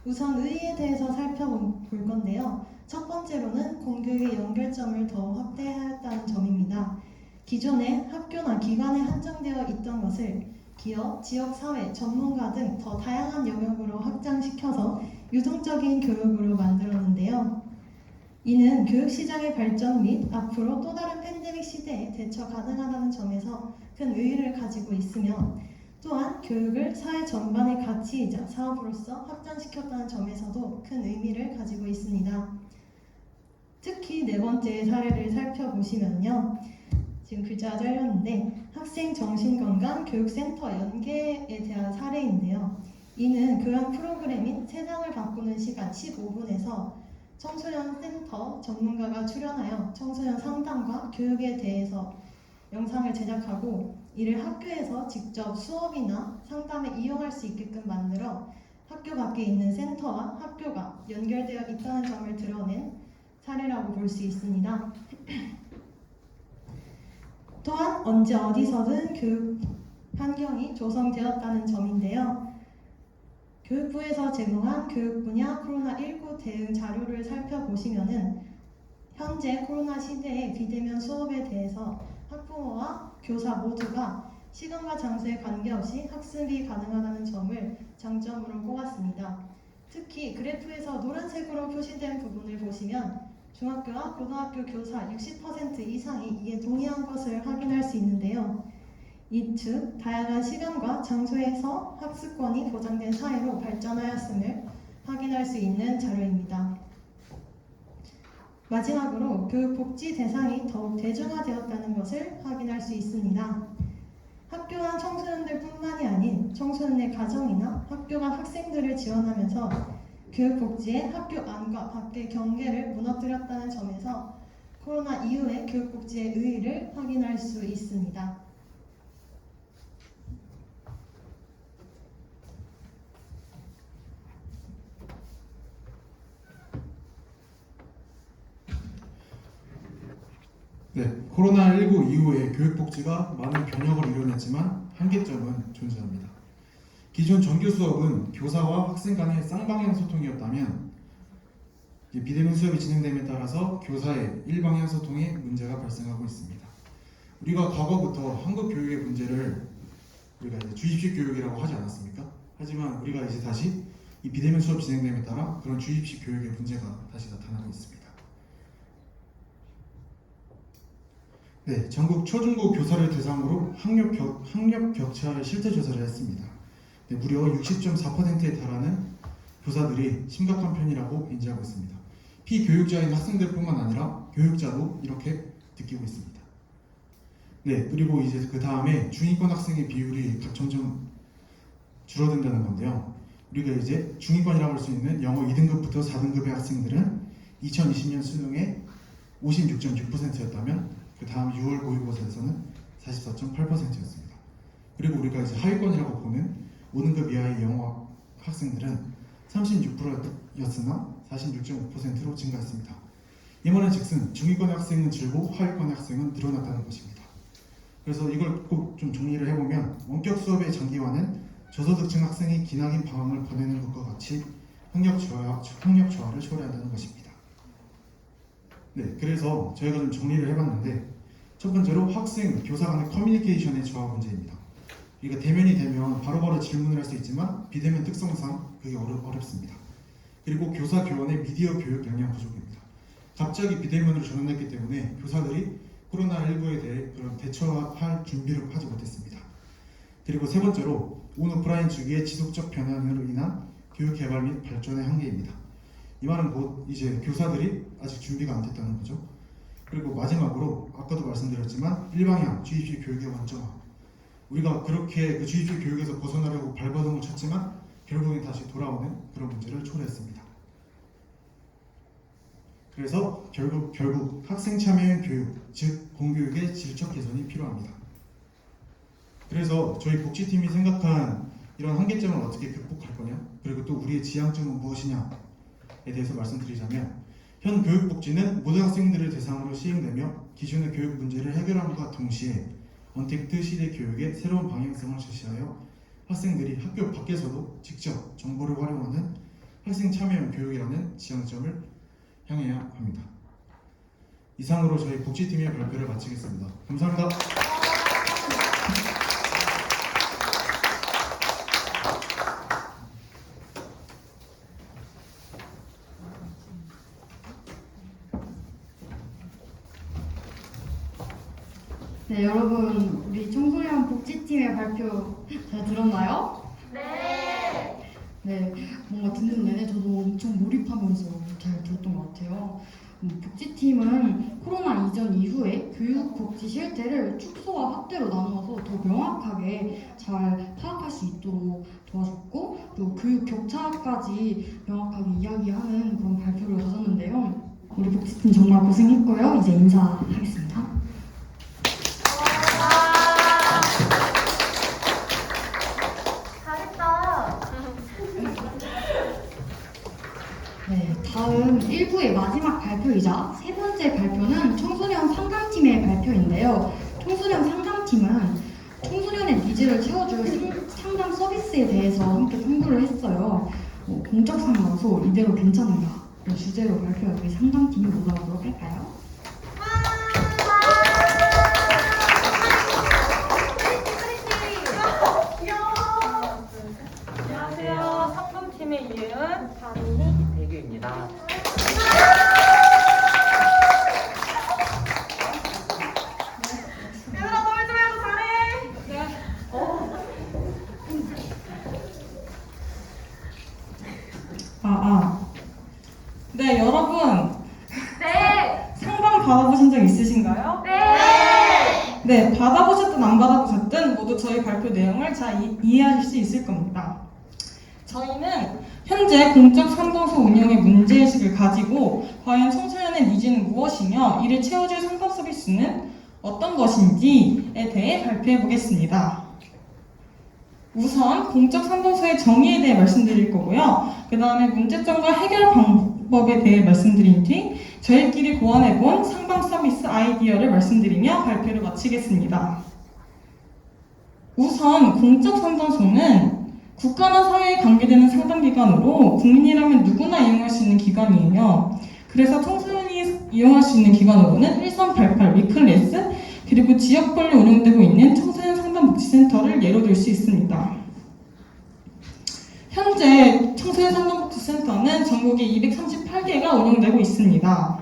우선 의의에 대해서 살펴볼 건데요. 첫 번째로는 공교육의 연결점을 더 확대하였다는 점입니다. 기존에 학교나 기관에 한정되어 있던 것을 기업, 지역사회, 전문가 등 더 다양한 영역으로 확장시켜서 유동적인 교육으로 만들었는데요. 이는 교육시장의 발전 및 앞으로 또 다른 팬데믹 시대에 대처 가능하다는 점에서 큰 의의를 가지고 있으며 또한 교육을 사회 전반의 가치이자 사업으로서 확장시켰다는 점에서도 큰 의미를 가지고 있습니다. 특히 네 번째 사례를 살펴보시면요. 지금 글자가 잘렸는데 학생 정신건강 교육센터 연계에 대한 사례인데요. 이는 교양 프로그램인 세상을 바꾸는 시간 15분에서 청소년 센터 전문가가 출연하여 청소년 상담과 교육에 대해서 영상을 제작하고 이를 학교에서 직접 수업이나 상담에 이용할 수 있게끔 만들어 학교 밖에 있는 센터와 학교가 연결되어 있다는 점을 드러낸 사례라고 볼 수 있습니다. 또한 언제 어디서든 교육 환경이 조성되었다는 점인데요. 교육부에서 제공한 교육 분야 코로나19 대응 자료를 살펴보시면은 현재 코로나 시대의 비대면 수업에 대해서 학부모와 교사 모두가 시간과 장소에 관계없이 학습이 가능하다는 점을 장점으로 꼽았습니다. 특히 그래프에서 노란색으로 표시된 부분을 보시면 중학교와 고등학교 교사 60% 이상이 이에 동의한 것을 확인할 수 있는데요. 이즉 다양한 시간과 장소에서 학습권이 보장된 사회로 발전하였음을 확인할 수 있는 자료입니다. 마지막으로 교육복지 대상이 더욱 대중화되었다는 것을 확인할 수 있습니다. 학교와 청소년들뿐만이 아닌 청소년의 가정이나 학교가 학생들을 지원하면서 교육복지의 학교 안과 밖의 경계를 무너뜨렸다는 점에서 코로나 이후의 교육복지의 의의를 확인할 수 있습니다.
네, 코로나19 이후에 교육복지가 많은 변혁을 이뤄냈지만 한계점은 존재합니다. 기존 정규 수업은 교사와 학생 간의 쌍방향 소통이었다면 비대면 수업이 진행됨에 따라서 교사의 일방향 소통에 문제가 발생하고 있습니다. 우리가 과거부터 한국 교육의 문제를 우리가 이제 주입식 교육이라고 하지 않았습니까? 하지만 우리가 이제 다시 이 비대면 수업 진행됨에 따라 그런 주입식 교육의 문제가 다시 나타나고 있습니다. 네, 전국 초중고 교사를 대상으로 학력 격차 실태 조사를 했습니다. 네, 무려 60.4%에 달하는 교사들이 심각한 편이라고 인지하고 있습니다. 피교육자인 학생들뿐만 아니라 교육자도 이렇게 느끼고 있습니다. 네, 그리고 이제 그 다음에 중위권 학생의 비율이 점점 줄어든다는 건데요. 우리가 이제 중위권이라고 할 수 있는 영어 2등급부터 4등급의 학생들은 2020년 수능의 56.6%였다면 그 다음 6월 모의고사에서는 44.8%였습니다. 그리고 우리가 이제 하위권이라고 보는 5등급 이하의 영어 학생들은 36%였으나 46.5%로 증가했습니다. 이 말은 즉슨 중위권의 학생은 줄고 하위권의 학생은 늘어났다는 것입니다. 그래서 이걸 꼭 좀 정리를 해보면 원격 수업의 장기화는 저소득층 학생이 기나긴 방황을 보내는 것과 같이 학력 저하를 초래한다는 것입니다. 네, 그래서 저희가 좀 정리를 해봤는데 첫 번째로 학생, 교사 간의 커뮤니케이션의 저하 문제입니다. 그러니까 대면이 되면 바로바로 질문을 할 수 있지만 비대면 특성상 그게 어렵습니다. 그리고 교사 교원의 미디어 교육 역량 부족입니다. 갑자기 비대면으로 전환했기 때문에 교사들이 코로나19에 대해 그런 대처할 준비를 하지 못했습니다. 그리고 세 번째로 온오프라인 주기의 지속적 변화로 인한 교육 개발 및 발전의 한계입니다. 이 말은 곧 이제 교사들이 아직 준비가 안 됐다는 거죠. 그리고 마지막으로 아까도 말씀드렸지만 일방향 주입식 교육의 원점화. 우리가 그렇게 그 주입식 교육에서 벗어나려고 발버둥을 쳤지만 결국엔 다시 돌아오는 그런 문제를 초래했습니다. 그래서 결국 학생 참여형 교육, 즉 공교육의 질적 개선이 필요합니다. 그래서 저희 복지팀이 생각한 이런 한계점을 어떻게 극복할 거냐, 그리고 또 우리의 지향점은 무엇이냐에 대해서 말씀드리자면, 현 교육복지는 모든 학생들을 대상으로 시행되며 기존의 교육 문제를 해결함과 동시에 언택트 시대 교육의 새로운 방향성을 제시하여 학생들이 학교 밖에서도 직접 정보를 활용하는 학생 참여형 교육이라는 지향점을 향해야 합니다. 이상으로 저희 복지팀의 발표를 마치겠습니다. 감사합니다.
네, 여러분 우리 청소년 복지팀의 발표 잘 들었나요?
네.
네, 뭔가 듣는 내내 저도 엄청 몰입하면서 잘 들었던 것 같아요. 복지팀은 코로나 이전 이후에 교육복지 실태를 축소와 확대로 나누어서 더 명확하게 잘 파악할 수 있도록 도와줬고, 또 교육 격차까지 명확하게 이야기하는 그런 발표를 가졌는데요. 우리 복지팀 정말 고생했고요. 이제 인사하겠습니다.
잘했다.
네, 다음 1부의 마지막 발표이자 세 번째 발표는 청소년 상담팀의 발표인데요. 청소년 상담팀은 청소년의 니즈를 채워줄 상담 서비스에 대해서 함께 탐구를 했어요. 공적 상담소 이대로 괜찮은가? 이 주제로 발표할 우리 상담팀이 올라오도록 할까요?
안녕하세요. 상담팀의 이은, 다린이, 배규입니다.
얘들아, 너희 좀 해도 잘해.
네, 여러분
네.
상담 받아보신 적 있으신가요?
네.
네, 받아보셨든 안 받아보셨든 모두 저희 발표 내용을 잘 이해하실 수 있을 겁니다. 저희는 현재 공적 상담소 운영의 문제의식을 가지고 과연 청소년의 니즈는 무엇이며 이를 채워줄 상담 서비스는 어떤 것인지에 대해 발표해 보겠습니다. 우선 공적 상담소의 정의에 대해 말씀드릴 거고요. 그 다음에 문제점과 해결 방법에 대해 말씀드린 뒤 저희끼리 고안해본 상담 서비스 아이디어를 말씀드리며 발표를 마치겠습니다. 우선 공적 상담소는 국가나 사회에 관계되는 상담기관으로 국민이라면 누구나 이용할 수 있는 기관이에요. 그래서 청소년이 이용할 수 있는 기관으로는 1388 위클래스, 그리고 지역별로 운영되고 있는 청소년 상담복지센터를 예로 들 수 있습니다. 현재 청소년 상담복지센터는 전국에 238개가 운영되고 있습니다.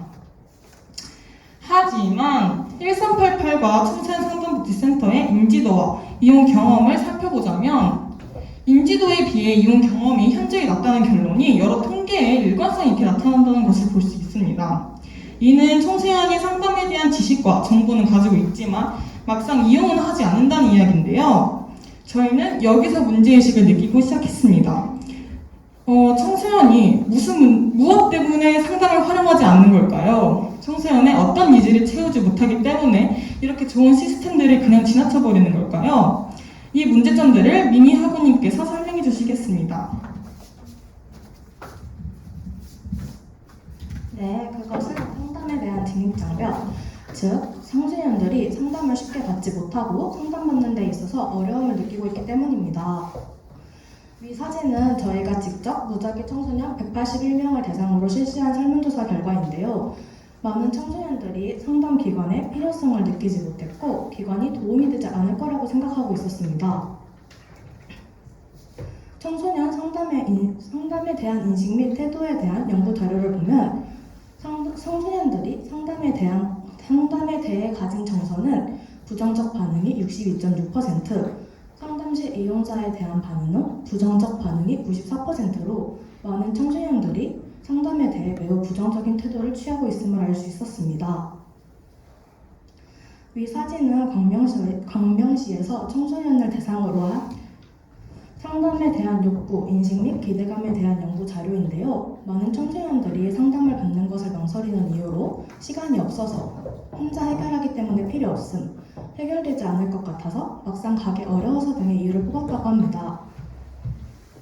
하지만 1388과 청소년 상담복지센터의 인지도와 이용 경험을 살펴보자면 인지도에 비해 이용 경험이 현저히 낮다는 결론이 여러 통계에 일관성 있게 나타난다는 것을 볼 수 있습니다. 이는 청소년이 상담에 대한 지식과 정보는 가지고 있지만 막상 이용은 하지 않는다는 이야기인데요. 저희는 여기서 문제의식을 느끼고 시작했습니다. 청소년이 무엇 때문에 상담을 활용하지 않는 걸까요? 청소년의 어떤 니즈를 채우지 못하기 때문에 이렇게 좋은 시스템들을 그냥 지나쳐버리는 걸까요? 이 문제점들을 미니 학우님께서 설명해 주시겠습니다.
네, 그것은 상담에 대한 진입장벽,
즉, 청소년들이 상담을 쉽게 받지 못하고 상담받는 데 있어서 어려움을 느끼고 있기 때문입니다. 위 사진은 저희가 직접 무작위 청소년 181명을 대상으로 실시한 설문조사 결과인데요. 많은 청소년들이 상담 기관의 필요성을 느끼지 못했고 기관이 도움이 되지 않을 거라고 생각하고 있었습니다. 청소년 상담에 대한 인식 및 태도에 대한 연구 자료를 보면 청소년들이 상담에 대해 가진 정서는 부정적 반응이 62.6%, 상담 시 이용자에 대한 반응은 부정적 반응이 94%로 많은 청소년들이 상담에 대해 매우 부정적인 태도를 취하고 있음을 알 수 있었습니다. 위 사진은 광명시에서 청소년을 대상으로 한 상담에 대한 욕구, 인식 및 기대감에 대한 연구 자료인데요. 많은 청소년들이 상담을 받는 것을 망설이는 이유로 시간이 없어서, 혼자 해결하기 때문에 필요 없음, 해결되지 않을 것 같아서, 막상 가기 어려워서 등의 이유를 뽑았다고 합니다.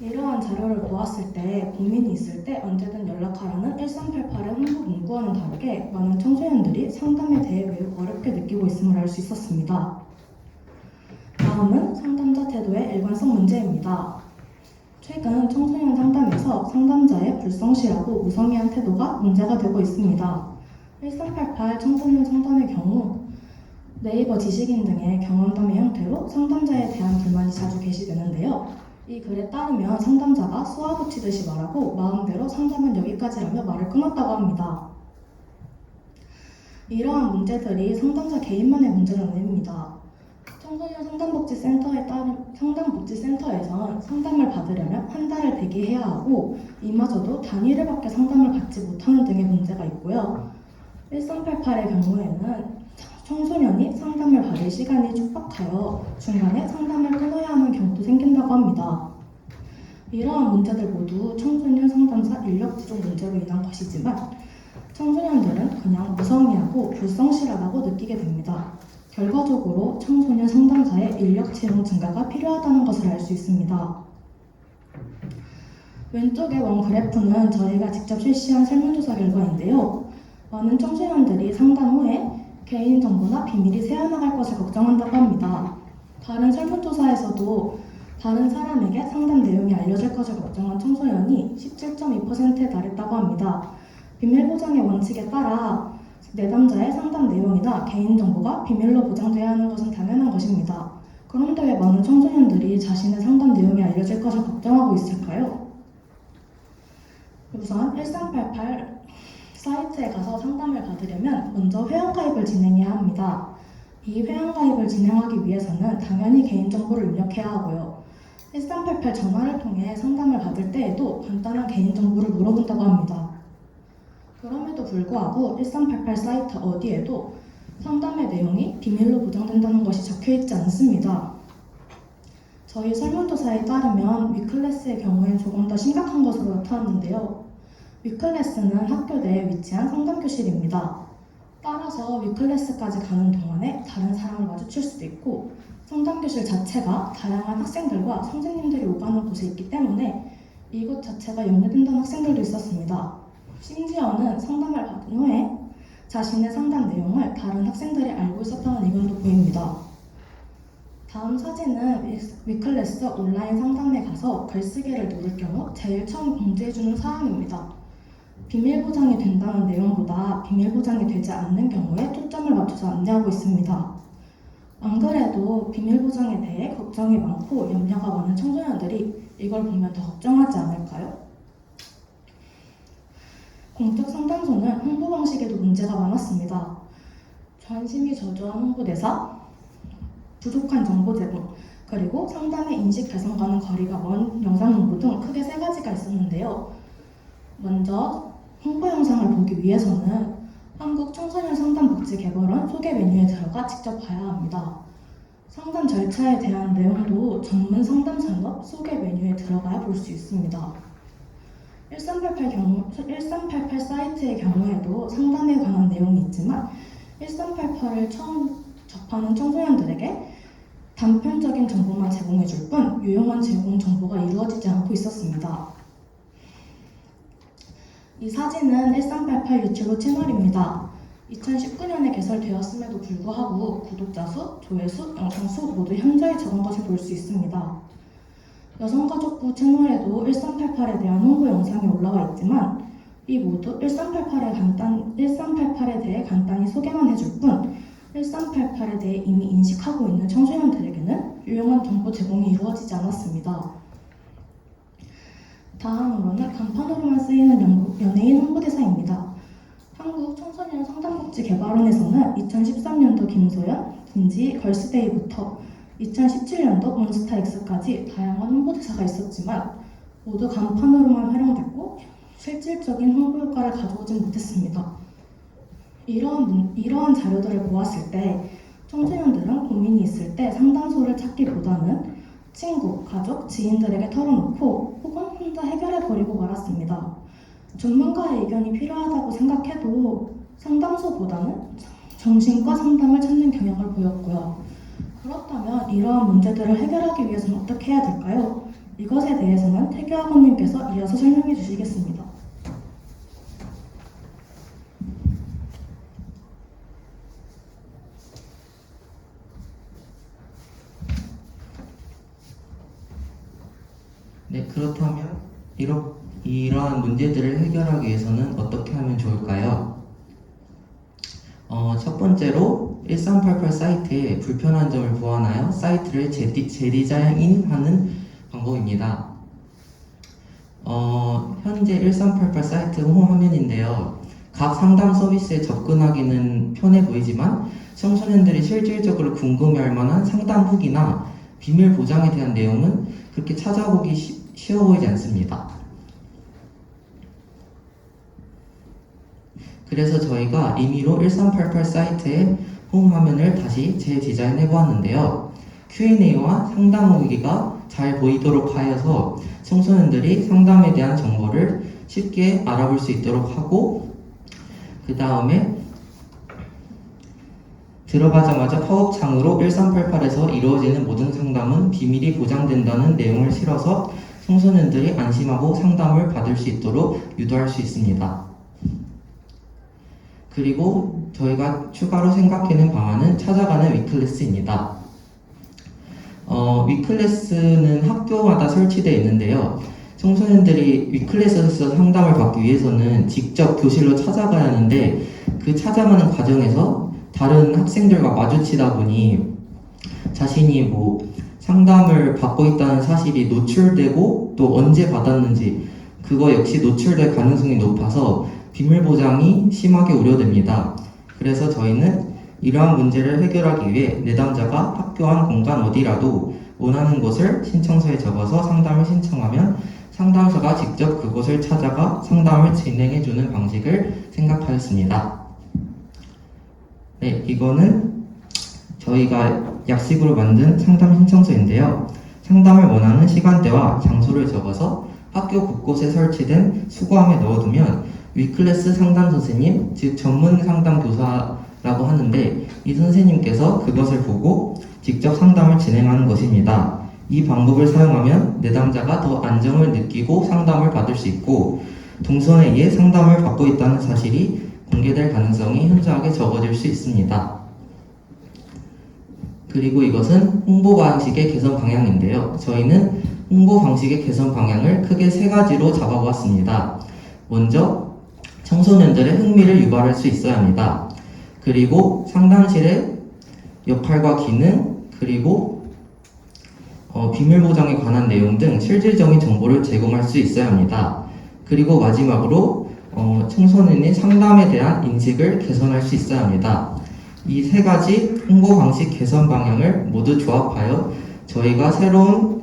이러한 자료를 보았을 때 고민이 있을 때 언제든 연락하라는 1388의 홍보 문구와는 다르게 많은 청소년들이 상담에 대해 매우 어렵게 느끼고 있음을 알 수 있었습니다. 다음은 상담자 태도의 일관성 문제입니다. 최근 청소년 상담에서 상담자의 불성실하고 무성의한 태도가 문제가 되고 있습니다. 1388 청소년 상담의 경우 네이버 지식인 등의 경험담의 형태로 상담자에 대한 불만이 자주 게시되는데요. 이 글에 따르면 상담자가 쏘아붙이듯이 말하고 마음대로 상담은 여기까지라며 말을 끊었다고 합니다. 이러한 문제들이 상담자 개인만의 문제는 아닙니다. 청소년 상담복지센터에선 상담을 받으려면 한 달을 대기해야 하고 이마저도 단위를밖에 상담을 받지 못하는 등의 문제가 있고요. 1388의 경우에는 청소년이 상담을 받을 시간이 촉박하여 중간에 상담을 끊어야 하는 경우도 생긴다고 합니다. 이러한 문제들 모두 청소년 상담사 인력 부족 문제로 인한 것이지만 청소년들은 그냥 무성의하고 불성실하다고 느끼게 됩니다. 결과적으로 청소년 상담사의 인력 채용 증가가 필요하다는 것을 알 수 있습니다. 왼쪽의 원 그래프는 저희가 직접 실시한 설문조사 결과인데요. 많은 청소년들이 상담 후에 개인정보나 비밀이 새어나갈 것을 걱정한다고 합니다. 다른 설문조사에서도 다른 사람에게 상담 내용이 알려질 것을 걱정한 청소년이 17.2%에 달했다고 합니다. 비밀보장의 원칙에 따라 내담자의 상담 내용이나 개인정보가 비밀로 보장돼야 하는 것은 당연한 것입니다. 그런데 왜 많은 청소년들이 자신의 상담 내용이 알려질 것을 걱정하고 있을까요? 우선 1388 사이트에 가서 상담을 받으려면 먼저 회원가입을 진행해야 합니다. 이 회원가입을 진행하기 위해서는 당연히 개인정보를 입력해야 하고요. 1388 전화를 통해 상담을 받을 때에도 간단한 개인정보를 물어본다고 합니다. 그럼에도 불구하고 1388 사이트 어디에도 상담의 내용이 비밀로 보장된다는 것이 적혀있지 않습니다. 저희 설문조사에 따르면 위클래스의 경우엔 조금 더 심각한 것으로 나타났는데요. 위클래스는 학교 내에 위치한 상담교실입니다. 따라서 위클래스까지 가는 동안에 다른 사람을 마주칠 수도 있고 상담교실 자체가 다양한 학생들과 선생님들이 오가는 곳에 있기 때문에 이곳 자체가 염려된다는 학생들도 있었습니다. 심지어는 상담을 받은 후에 자신의 상담 내용을 다른 학생들이 알고 있었다는 의견도 보입니다. 다음 사진은 위클래스 온라인 상담에 가서 글쓰기를 누를 경우 제일 처음 공지해주는 사항입니다. 비밀 보장이 된다는 내용보다 비밀 보장이 되지 않는 경우에 초점을 맞춰서 안내하고 있습니다. 안 그래도 비밀 보장에 대해 걱정이 많고 염려가 많은 청소년들이 이걸 보면 더 걱정하지 않을까요? 공적 상담소는 홍보 방식에도 문제가 많았습니다. 관심이 저조한 홍보대사, 부족한 정보 제공, 그리고 상담의 인식 개선과는 거리가 먼 영상 홍보 등 크게 세 가지가 있었는데요. 먼저 홍보 영상을 보기 위해서는 한국청소년상담복지개발원 소개 메뉴에 들어가 직접 봐야 합니다. 상담 절차에 대한 내용도 전문 상담산업 소개 메뉴에 들어가야 볼 수 있습니다. 1388 사이트의 경우에도 상담에 관한 내용이 있지만 1388을 처음 접하는 청소년들에게 단편적인 정보만 제공해줄 뿐 유용한 제공 정보가 이루어지지 않고 있었습니다. 이 사진은 1388 유튜브 채널입니다. 2019년에 개설되었음에도 불구하고 구독자 수, 조회수, 영상 수 모두 현저히 적은 것을 볼 수 있습니다. 여성가족부 채널에도 1388에 대한 홍보 영상이 올라와 있지만 이 모두 1388에 대해 간단히 소개만 해줄 뿐 1388에 대해 이미 인식하고 있는 청소년들에게는 유용한 정보 제공이 이루어지지 않았습니다. 다음으로는 간판으로만 쓰이는 연예인 홍보대사입니다. 한국청소년상담복지개발원에서는 2013년도 김소연, 김지희 걸스데이부터 2017년도 몬스타엑스까지 다양한 홍보대사가 있었지만 모두 간판으로만 활용됐고 실질적인 홍보 효과를 가져오진 못했습니다. 이러한 자료들을 보았을 때 청소년들은 고민이 있을 때 상담소를 찾기보다는 친구, 가족, 지인들에게 털어놓고 혹은 혼자 해결해버리고 말았습니다. 전문가의 의견이 필요하다고 생각해도 상담소보다는 정신과 상담을 찾는 경향을 보였고요. 그렇다면 이러한 문제들을 해결하기 위해서는 어떻게 해야 될까요? 이것에 대해서는 태교학원님께서 이어서 설명해 주시겠습니다.
네, 그렇다면 이러한 문제들을 해결하기 위해서는 어떻게 하면 좋을까요? 첫 번째로 1388 사이트에 불편한 점을 보완하여 사이트를 재디자인하는 방법입니다. 현재 1388 사이트 홈 화면인데요. 각 상담 서비스에 접근하기는 편해 보이지만 청소년들이 실질적으로 궁금해할 만한 상담 후기나 비밀 보장에 대한 내용은 그렇게 찾아보기 쉬워 보이지 않습니다. 그래서 저희가 임의로 1388 사이트의 홈 화면을 다시 재디자인해 보았는데요. Q&A와 상담 후기가 잘 보이도록 하여서 청소년들이 상담에 대한 정보를 쉽게 알아볼 수 있도록 하고, 그 다음에 들어가자마자 팝업 창으로 1388에서 이루어지는 모든 상담은 비밀이 보장된다는 내용을 실어서 청소년들이 안심하고 상담을 받을 수 있도록 유도할 수 있습니다. 그리고 저희가 추가로 생각해낸 방안은 찾아가는 위클래스입니다. 위클래스는 학교마다 설치되어 있는데요. 청소년들이 위클래스에서 상담을 받기 위해서는 직접 교실로 찾아가야 하는데 그 찾아가는 과정에서 다른 학생들과 마주치다 보니 자신이 상담을 받고 있다는 사실이 노출되고 또 언제 받았는지 그거 역시 노출될 가능성이 높아서 비밀 보장이 심하게 우려됩니다. 그래서 저희는 이러한 문제를 해결하기 위해 내담자가 학교 안 공간 어디라도 원하는 곳을 신청서에 적어서 상담을 신청하면 상담소가 직접 그곳을 찾아가 상담을 진행해주는 방식을 생각하였습니다. 네, 이거는 저희가 약식으로 만든 상담 신청서인데요. 상담을 원하는 시간대와 장소를 적어서 학교 곳곳에 설치된 수거함에 넣어두면 위클래스 상담 선생님, 즉 전문 상담 교사라고 하는데 이 선생님께서 그것을 보고 직접 상담을 진행하는 것입니다. 이 방법을 사용하면 내담자가 더 안정을 느끼고 상담을 받을 수 있고 동선에 의해 상담을 받고 있다는 사실이 공개될 가능성이 현저하게 적어질 수 있습니다. 그리고 이것은 홍보 방식의 개선 방향인데요. 저희는 홍보 방식의 개선 방향을 크게 세 가지로 잡아보았습니다. 먼저 청소년들의 흥미를 유발할 수 있어야 합니다. 그리고 상담실의 역할과 기능, 그리고 비밀 보장에 관한 내용 등 실질적인 정보를 제공할 수 있어야 합니다. 그리고 마지막으로 청소년의 상담에 대한 인식을 개선할 수 있어야 합니다. 이 세 가지 홍보 방식 개선 방향을 모두 조합하여 저희가 새로운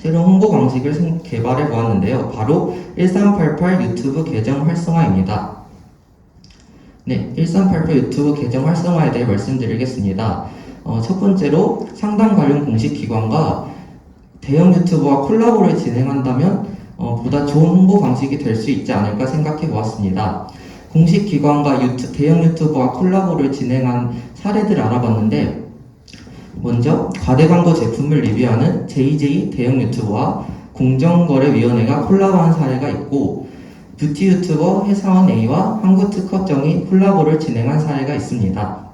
홍보 방식을 개발해 보았는데요. 바로 1388 유튜브 계정 활성화입니다. 네, 1388 유튜브 계정 활성화에 대해 말씀드리겠습니다. 첫 번째로 상담 관련 공식 기관과 대형 유튜버와 콜라보를 진행한다면 보다 좋은 홍보 방식이 될 수 있지 않을까 생각해 보았습니다. 공식 기관과 대형 유튜버와 콜라보를 진행한 사례들을 알아봤는데 먼저 과대광고 제품을 리뷰하는 JJ 대형 유튜버와 공정거래위원회가 콜라보한 사례가 있고 뷰티 유튜버 해사원 A와 한국 특허정이 콜라보를 진행한 사례가 있습니다.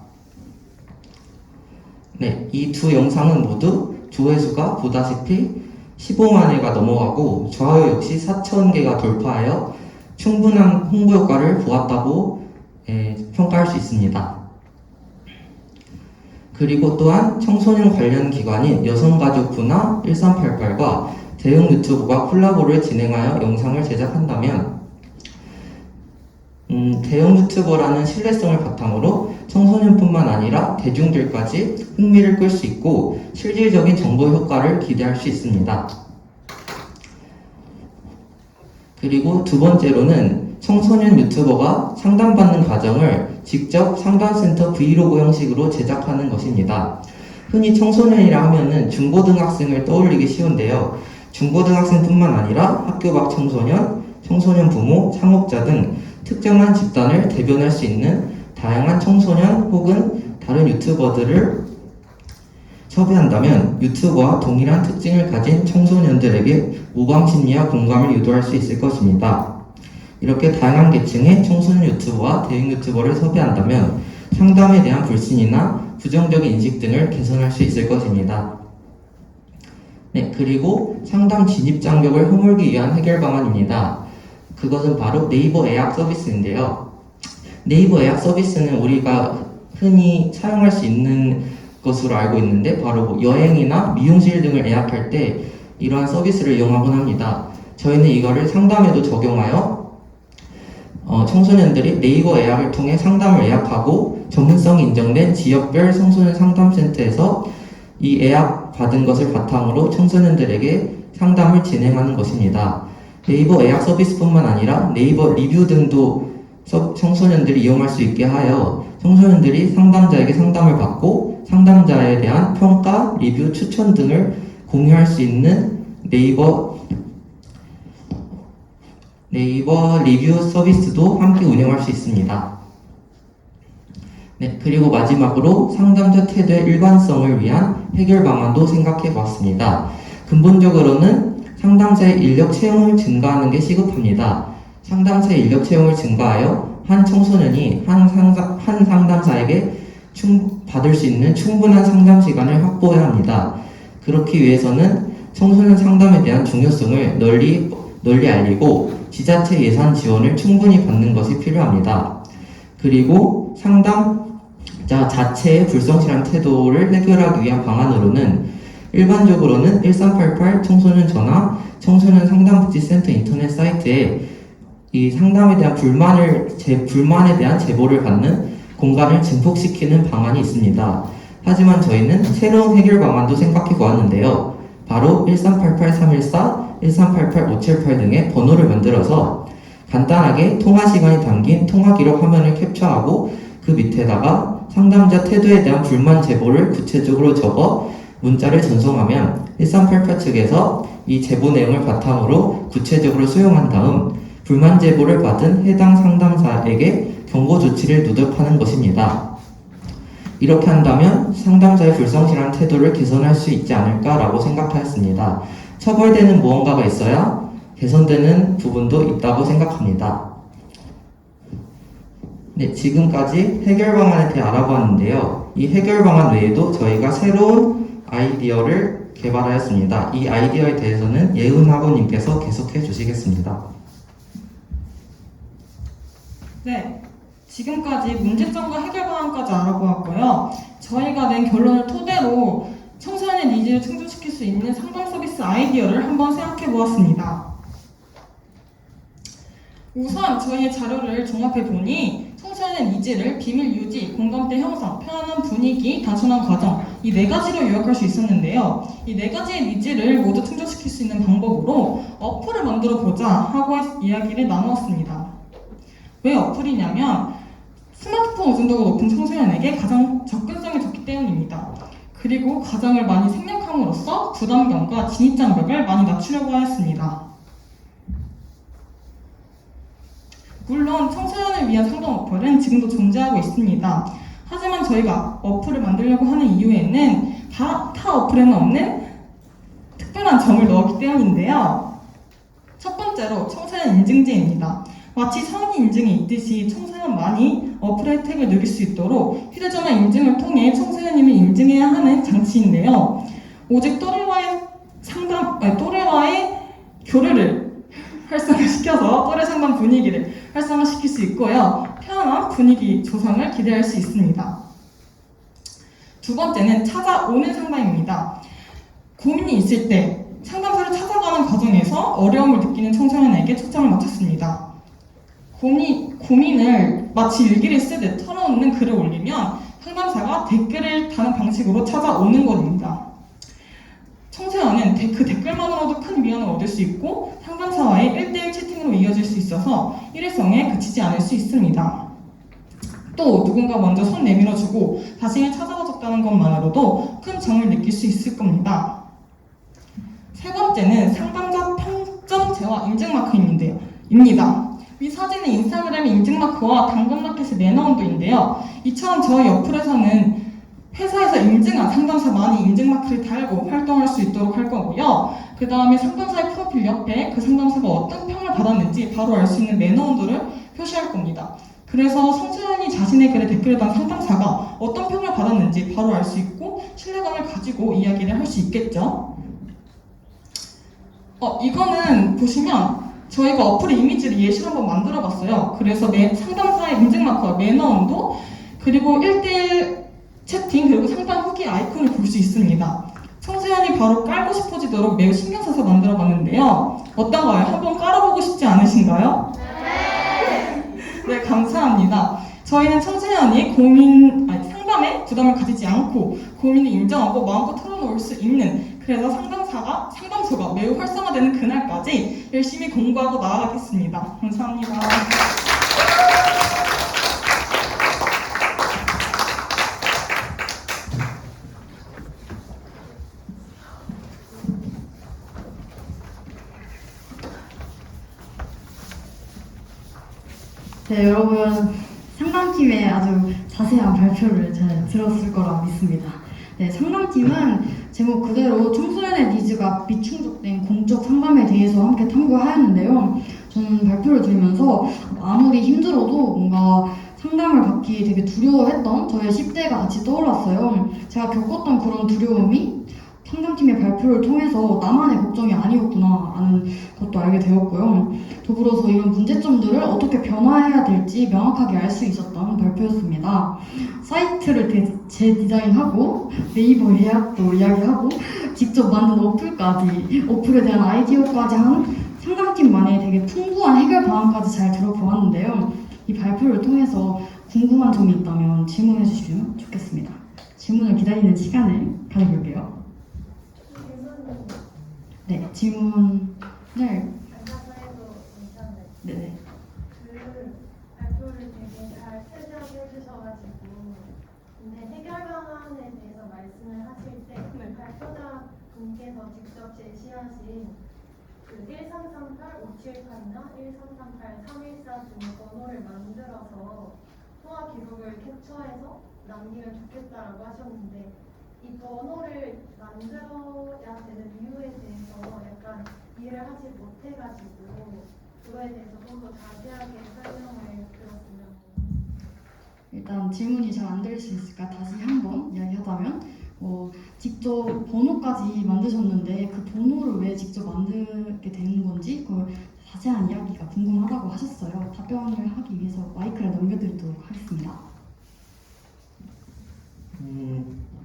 네, 이 두 영상은 모두 조회수가 보다시피 15만 회가 넘어가고 좋아요 역시 4,000개가 돌파하여 충분한 홍보 효과를 보았다고 평가할 수 있습니다. 그리고 또한 청소년 관련 기관인 여성가족부나 1388과 대형 유튜브가 콜라보를 진행하여 영상을 제작한다면 대형 유튜버라는 신뢰성을 바탕으로 청소년뿐만 아니라 대중들까지 흥미를 끌 수 있고 실질적인 정보 효과를 기대할 수 있습니다. 그리고 두 번째로는 청소년 유튜버가 상담받는 과정을 직접 상담센터 브이로그 형식으로 제작하는 것입니다. 흔히 청소년이라 하면은 중고등학생을 떠올리기 쉬운데요. 중고등학생뿐만 아니라 학교 밖 청소년, 청소년 부모, 창업자 등 특정한 집단을 대변할 수 있는 다양한 청소년 혹은 다른 유튜버들을 섭외한다면 유튜버와 동일한 특징을 가진 청소년들에게 모방심리와 공감을 유도할 수 있을 것입니다. 이렇게 다양한 계층의 청소년 유튜버와 대형 유튜버를 섭외한다면 상담에 대한 불신이나 부정적인 인식 등을 개선할 수 있을 것입니다. 네, 그리고 상담 진입 장벽을 허물기 위한 해결 방안입니다. 그것은 바로 네이버 예약 서비스인데요. 네이버 예약 서비스는 우리가 흔히 사용할 수 있는 것으로 알고 있는데 바로 뭐 여행이나 미용실 등을 예약할 때 이러한 서비스를 이용하곤 합니다. 저희는 이거를 상담에도 적용하여 청소년들이 네이버 예약을 통해 상담을 예약하고 전문성이 인정된 지역별 청소년 상담센터에서 이 예약 받은 것을 바탕으로 청소년들에게 상담을 진행하는 것입니다. 네이버 예약 서비스뿐만 아니라 네이버 리뷰 등도 청소년들이 이용할 수 있게 하여 청소년들이 상담자에게 상담을 받고 상담자에 대한 평가, 리뷰, 추천 등을 공유할 수 있는 네이버 리뷰 서비스도 함께 운영할 수 있습니다. 네, 그리고 마지막으로 상담자 태도의 일관성을 위한 해결 방안도 생각해 보았습니다. 근본적으로는 상담사의 인력 채용을 증가하는 게 시급합니다. 상담사의 인력 채용을 증가하여 한 청소년이 한 상담사에게 받을 수 있는 충분한 상담 시간을 확보해야 합니다. 그렇기 위해서는 청소년 상담에 대한 중요성을 널리 알리고 지자체 예산 지원을 충분히 받는 것이 필요합니다. 그리고 상담자 자체의 불성실한 태도를 해결하기 위한 방안으로는 일반적으로는 1388 청소년 전화, 청소년 상담복지센터 인터넷 사이트에 이 상담에 대한 불만에 대한 제보를 받는 공간을 증폭시키는 방안이 있습니다. 하지만 저희는 새로운 해결 방안도 생각해 보았는데요. 바로 1388-314, 1388-578 등의 번호를 만들어서 간단하게 통화 시간이 담긴 통화 기록 화면을 캡처하고 그 밑에다가 상담자 태도에 대한 불만 제보를 구체적으로 적어 문자를 전송하면 1388 측에서 이 제보 내용을 바탕으로 구체적으로 수용한 다음 불만 제보를 받은 해당 상담사에게 경고 조치를 누적하는 것입니다. 이렇게 한다면 상담자의 불성실한 태도를 개선할 수 있지 않을까라고 생각하였습니다. 처벌되는 무언가가 있어야 개선되는 부분도 있다고 생각합니다. 네, 지금까지 해결 방안에 대해 알아보았는데요. 이 해결 방안 외에도 저희가 새로운 아이디어를 개발하였습니다. 이 아이디어에 대해서는 예은 학원님께서 계속해 주시겠습니다.
네, 지금까지 문제점과 해결 방안까지 알아보았고요. 저희가 낸 결론을 토대로 청소년의 니즈를 충족시킬 수 있는 상담 서비스 아이디어를 한번 생각해 보았습니다. 우선 저희의 자료를 종합해 보니 청소년의 니즈를 비밀 유지, 공감대 형성, 편안한 분위기, 단순한 과정 이 네 가지로 요약할 수 있었는데요. 이 네 가지의 니즈를 모두 충족시킬 수 있는 방법으로 어플을 만들어 보자 하고 이야기를 나누었습니다. 왜 어플이냐면 스마트폰 의존도가 높은 청소년에게 가장 접근성이 좋기 때문입니다. 그리고 가정을 많이 생략함으로써 부담감과 진입장벽을 많이 낮추려고 하였습니다. 물론 청소년을 위한 상담 어플은 지금도 존재하고 있습니다. 하지만 저희가 어플을 만들려고 하는 이유에는 타 어플에는 없는 특별한 점을 넣었기 때문인데요. 첫 번째로 청소년 인증제입니다.
마치 선의 인증에 있듯이 청소년만이 어플 혜택을 누릴 수 있도록 휴대전화 인증을 통해 청소년임을 인증해야 하는 장치인데요. 오직 또래와의 교류를 활성화시켜서 또래 상담 분위기를 활성화시킬 수 있고요. 편안한 분위기 조성을 기대할 수 있습니다. 두 번째는 찾아오는 상담입니다. 고민이 있을 때 상담소를 찾아가는 과정에서 어려움을 느끼는 청소년에게 초점을 맞췄습니다. 고민을 마치 일기를 쓰듯 털어놓는 글을 올리면 상담사가 댓글을 다는 방식으로 찾아오는 것입니다. 청소년은 그 댓글만으로도 큰 위안을 얻을 수 있고 상담사와의 1대1 채팅으로 이어질 수 있어서 일회성에 그치지 않을 수 있습니다. 또 누군가 먼저 손 내밀어주고 자신을 찾아와 줬다는 것만으로도 큰 정을 느낄 수 있을 겁니다. 세 번째는 상담자 평점 제화 인증마크입니다. 위 사진은 인스타그램 인증마크와 당근마켓의 매너운동인데요. 이처럼 저희 어플에서는 회사에서 인증한 상담사만이 인증마크를 달고 활동할 수 있도록 할 거고요. 그 다음에 상담사의 프로필 옆에 그 상담사가 어떤 평을 받았는지 바로 알 수 있는 매너운동을 표시할 겁니다. 그래서 청소년이 자신의 글에 댓글을 단 상담사가 어떤 평을 받았는지 바로 알 수 있고 신뢰감을 가지고 이야기를 할 수 있겠죠. 이거는 보시면 저희가 어플의 이미지를 예시로 한번 만들어 봤어요. 그래서 상담사의 인증마크와 매너운동 그리고 1대1 채팅 그리고 상담 후기 아이콘을 볼 수 있습니다. 청소년이 바로 깔고 싶어지도록 매우 신경 써서 만들어 봤는데요. 어떤가요? 한번 깔아보고 싶지 않으신가요? 네, 감사합니다. 저희는 청소년이 상담에 부담을 가지지 않고 고민을 인정하고 마음껏 털어놓을 수 있는 그래서 상담소가 매우 활성화되는 그날까지 열심히 공부하고 나아가겠습니다. 감사합니다.
네, 여러분 상담팀의 아주 자세한 발표를 잘 들었을 거라 믿습니다. 네, 상담팀은 제목 그대로 청소년의 니즈가 미충족된 공적 상담에 대해서 함께 탐구하였는데요. 저는 발표를 들으면서 아무리 힘들어도 뭔가 상담을 받기 되게 두려워했던 저의 10대가 같이 떠올랐어요. 제가 겪었던 그런 두려움이 상담팀의 발표를 통해서 나만의 걱정이 아니었구나 하는 것도 알게 되었고요. 더불어서 이런 문제점들을 어떻게 변화해야 될지 명확하게 알 수 있었던 발표였습니다. 사이트를 재디자인하고 네이버 예약도 이야기하고 직접 만든 어플에 대한 아이디어까지 한 상담팀만의 되게 풍부한 해결 방안까지 잘 들어보았는데요. 이 발표를 통해서 궁금한 점이 있다면 질문해 주시면 좋겠습니다. 질문을 기다리는 시간을 가져볼게요. 네, 질문을 네네.
그 발표를 되게 잘 세세하게 해주셔가지고 근데 해결 방안에 대해서 말씀을 하실 때 발표자 분께서 직접 제시하신 그 1338, 5782나 1338, 314 등의 번호를 만들어서 통화 기록을 캡처해서 남기면 좋겠다라고 하셨는데 이 번호를 만들어야 되는 이유에 대해서 약간 이해를 하지 못해가지고 그거에 대해서 좀 더 자세하게 설명을 들었으면.
일단 질문이 잘 안 들릴 수 있을까 다시 한번 이야기하자면 직접 번호까지 만드셨는데 그 번호를 왜 직접 만들게 되는 건지 그 자세한 이야기가 궁금하다고 하셨어요. 답변을 하기 위해서 마이크를 넘겨드리도록 하겠습니다.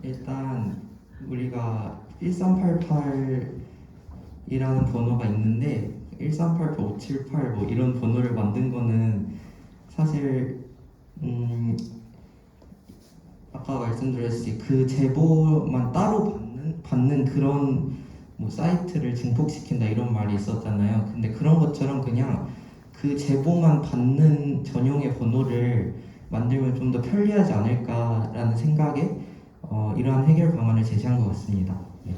일단 우리가 1388이라는 번호가 있는데 1388, 578 뭐 이런 번호를 만든 거는 사실 아까 말씀드렸듯이 그 제보만 따로 받는 그런 뭐 사이트를 증폭시킨다 이런 말이 있었잖아요. 근데 그런 것처럼 그냥 그 제보만 받는 전용의 번호를 만들면 좀 더 편리하지 않을까라는 생각에 이러한 해결 방안을 제시한 것 같습니다. 네.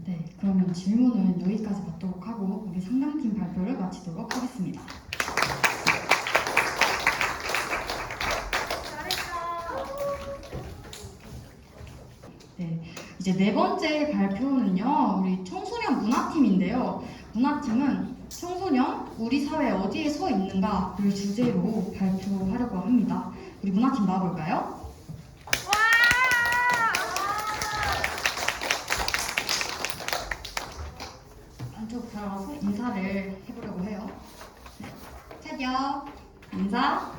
네, 그러면 질문은 여기까지 받도록 하고 우리 상담팀 발표를 마치도록 하겠습니다. 네, 이제 네 번째 발표는요, 우리 청소년 문화팀인데요. 문화팀은 청소년, 우리 사회 어디에 서 있는가를 주제로 발표하려고 합니다. 우리 문화팀 나와볼까요? 안쪽 들어가서 인사를 해보려고 해요. 차렷, 인사.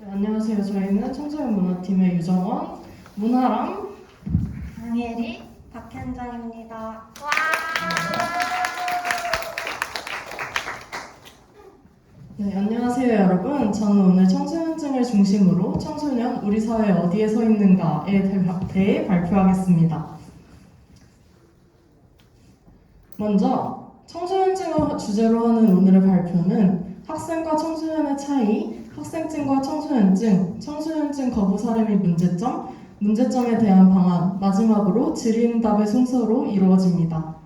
네, 안녕하세요. 저희는 청소년 문화팀의 유정원, 문아람,
강혜리, 박현정입니다.
네, 안녕하세요 여러분. 저는 오늘 청소년증을 중심으로 청소년 우리 사회 어디에 서 있는가에 대해 발표하겠습니다. 먼저 청소년증을 주제로 하는 오늘의 발표는 학생과 청소년의 차이, 학생증과 청소년증, 청소년증 거부 사례 및 문제점, 문제점에 대한 방안, 마지막으로 질의응답의 순서로 이루어집니다.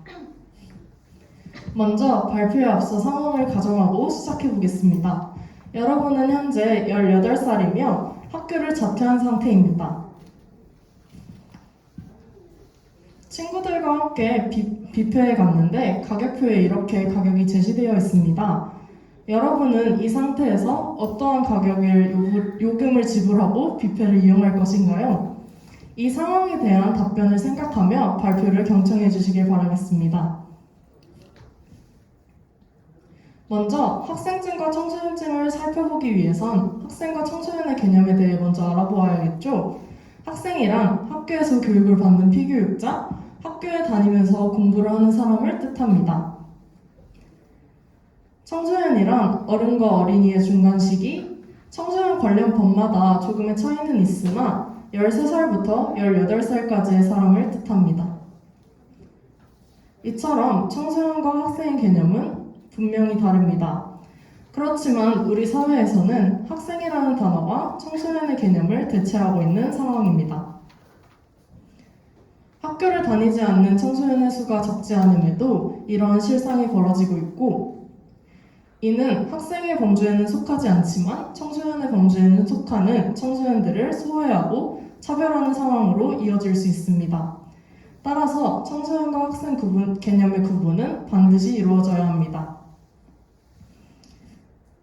먼저 발표에 앞서 상황을 가정하고 시작해 보겠습니다. 여러분은 현재 18살이며 학교를 자퇴한 상태입니다. 친구들과 함께 뷔페에 갔는데 가격표에 이렇게 가격이 제시되어 있습니다. 여러분은 이 상태에서 어떠한 가격의 요금을 지불하고 뷔페를 이용할 것인가요? 이 상황에 대한 답변을 생각하며 발표를 경청해 주시길 바라겠습니다. 먼저 학생증과 청소년증을 살펴보기 위해선 학생과 청소년의 개념에 대해 먼저 알아보아야겠죠. 학생이란 학교에서 교육을 받는 피교육자, 학교에 다니면서 공부를 하는 사람을 뜻합니다. 청소년이란 어른과 어린이의 중간 시기, 청소년 관련 법마다 조금의 차이는 있으나 13살부터 18살까지의 사람을 뜻합니다. 이처럼 청소년과 학생의 개념은 분명히 다릅니다. 그렇지만 우리 사회에서는 학생이라는 단어가 청소년의 개념을 대체하고 있는 상황입니다. 학교를 다니지 않는 청소년의 수가 적지 않음에도 이러한 실상이 벌어지고 있고, 이는 학생의 범주에는 속하지 않지만 청소년의 범주에는 속하는 청소년들을 소외하고 차별하는 상황으로 이어질 수 있습니다. 따라서 청소년과 학생 개념의 구분은 반드시 이루어져야 합니다.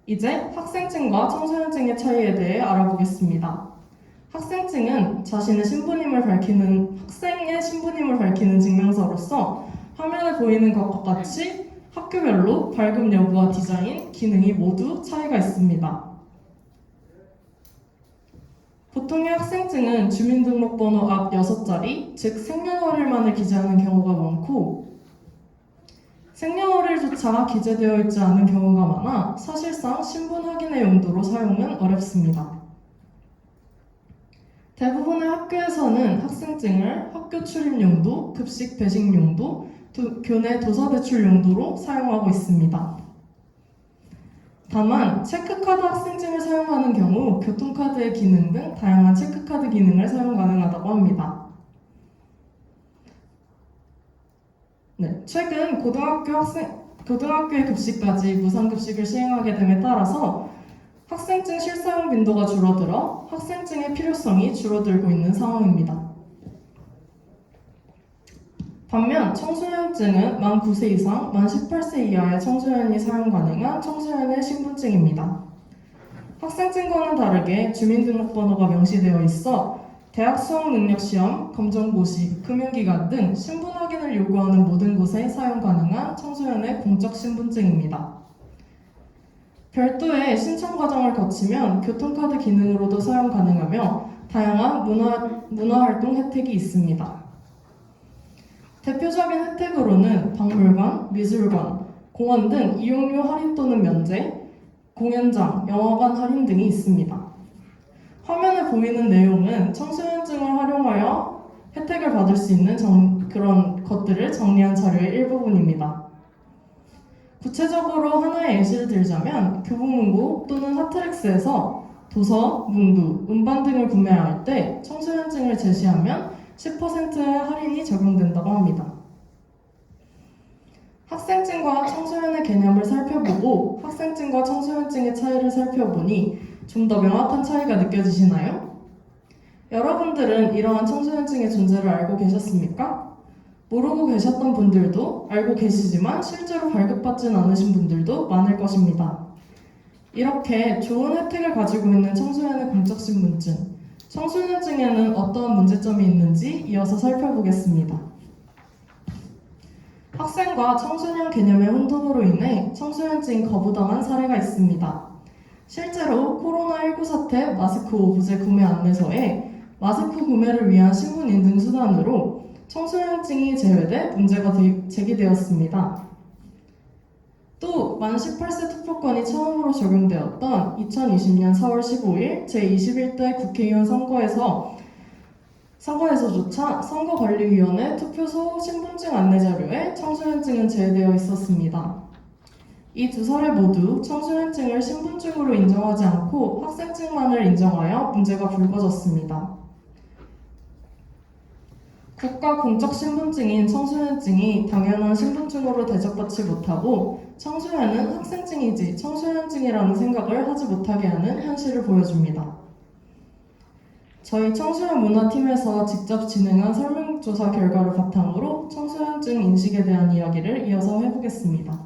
이제 학생증과 청소년증의 차이에 대해 알아보겠습니다. 학생증은 자신의 신분임을 밝히는 학생의 신분임을 밝히는 증명서로서 화면에 보이는 것과 같이 학교별로 발급 여부와 디자인, 기능이 모두 차이가 있습니다. 보통의 학생증은 주민등록번호 앞 6자리, 즉 생년월일만을 기재하는 경우가 많고 생년월일조차 기재되어 있지 않은 경우가 많아 사실상 신분 확인의 용도로 사용은 어렵습니다. 대부분의 학교에서는 학생증을 학교 출입 용도, 급식 배식 용도, 교내 도서 대출 용도로 사용하고 있습니다. 다만 체크카드 학생증을 사용하는 경우 교통카드의 기능 등 다양한 체크카드 기능을 사용 가능하다고 합니다. 최근 고등학교의 급식까지 무상급식을 시행하게 됨에 따라서 학생증 실사용 빈도가 줄어들어 학생증의 필요성이 줄어들고 있는 상황입니다. 반면 청소년증은 만 9세 이상, 만 18세 이하의 청소년이 사용 가능한 청소년의 신분증입니다. 학생증과는 다르게 주민등록번호가 명시되어 있어 대학 수학능력시험, 검정고시, 금융기관 등 신분 확인을 요구하는 모든 곳에 사용 가능한 청소년의 공적 신분증입니다. 별도의 신청 과정을 거치면 교통카드 기능으로도 사용 가능하며 다양한 문화활동 혜택이 있습니다. 대표적인 혜택으로는 박물관, 미술관, 공원 등 이용료 할인 또는 면제, 공연장, 영화관 할인 등이 있습니다. 화면에 보이는 내용은 청소년증을 활용하여 혜택을 받을 수 있는 그런 것들을 정리한 자료의 일부분입니다. 구체적으로 하나의 예시를 들자면 교보문고 또는 하트렉스에서 도서, 문구, 음반 등을 구매할 때 청소년증을 제시하면 10%의 할인이 적용된다고 합니다.
학생증과 청소년의 개념을 살펴보고 학생증과 청소년증의 차이를 살펴보니 좀 더 명확한 차이가 느껴지시나요? 여러분들은 이러한 청소년증의 존재를 알고 계셨습니까? 모르고 계셨던 분들도 알고 계시지만 실제로 발급받진 않으신 분들도 많을 것입니다. 이렇게 좋은 혜택을 가지고 있는 청소년의 공적신분증, 청소년증에는 어떠한 문제점이 있는지 이어서 살펴보겠습니다. 학생과 청소년 개념의 혼동으로 인해 청소년증이 거부당한 사례가 있습니다. 실제로 코로나19 사태 마스크 오브제 구매 안내서에 마스크 구매를 위한 신분 인증 수단으로 청소년증이 제외돼 문제가 제기되었습니다. 또 만 18세 투표권이 처음으로 적용되었던 2020년 4월 15일 제21대 국회의원 선거에서조차 선거관리위원회 투표소 신분증 안내자료에 청소년증은 제외되어 있었습니다. 이 두 사례 모두 청소년증을 신분증으로 인정하지 않고 학생증만을 인정하여 문제가 불거졌습니다. 국가 공적 신분증인 청소년증이 당연한 신분증으로 대접받지 못하고 청소년은 학생증이지 청소년증이라는 생각을 하지 못하게 하는 현실을 보여줍니다. 저희 청소년 문화팀에서 직접 진행한 설문조사 결과를 바탕으로 청소년증 인식에 대한 이야기를 이어서 해보겠습니다.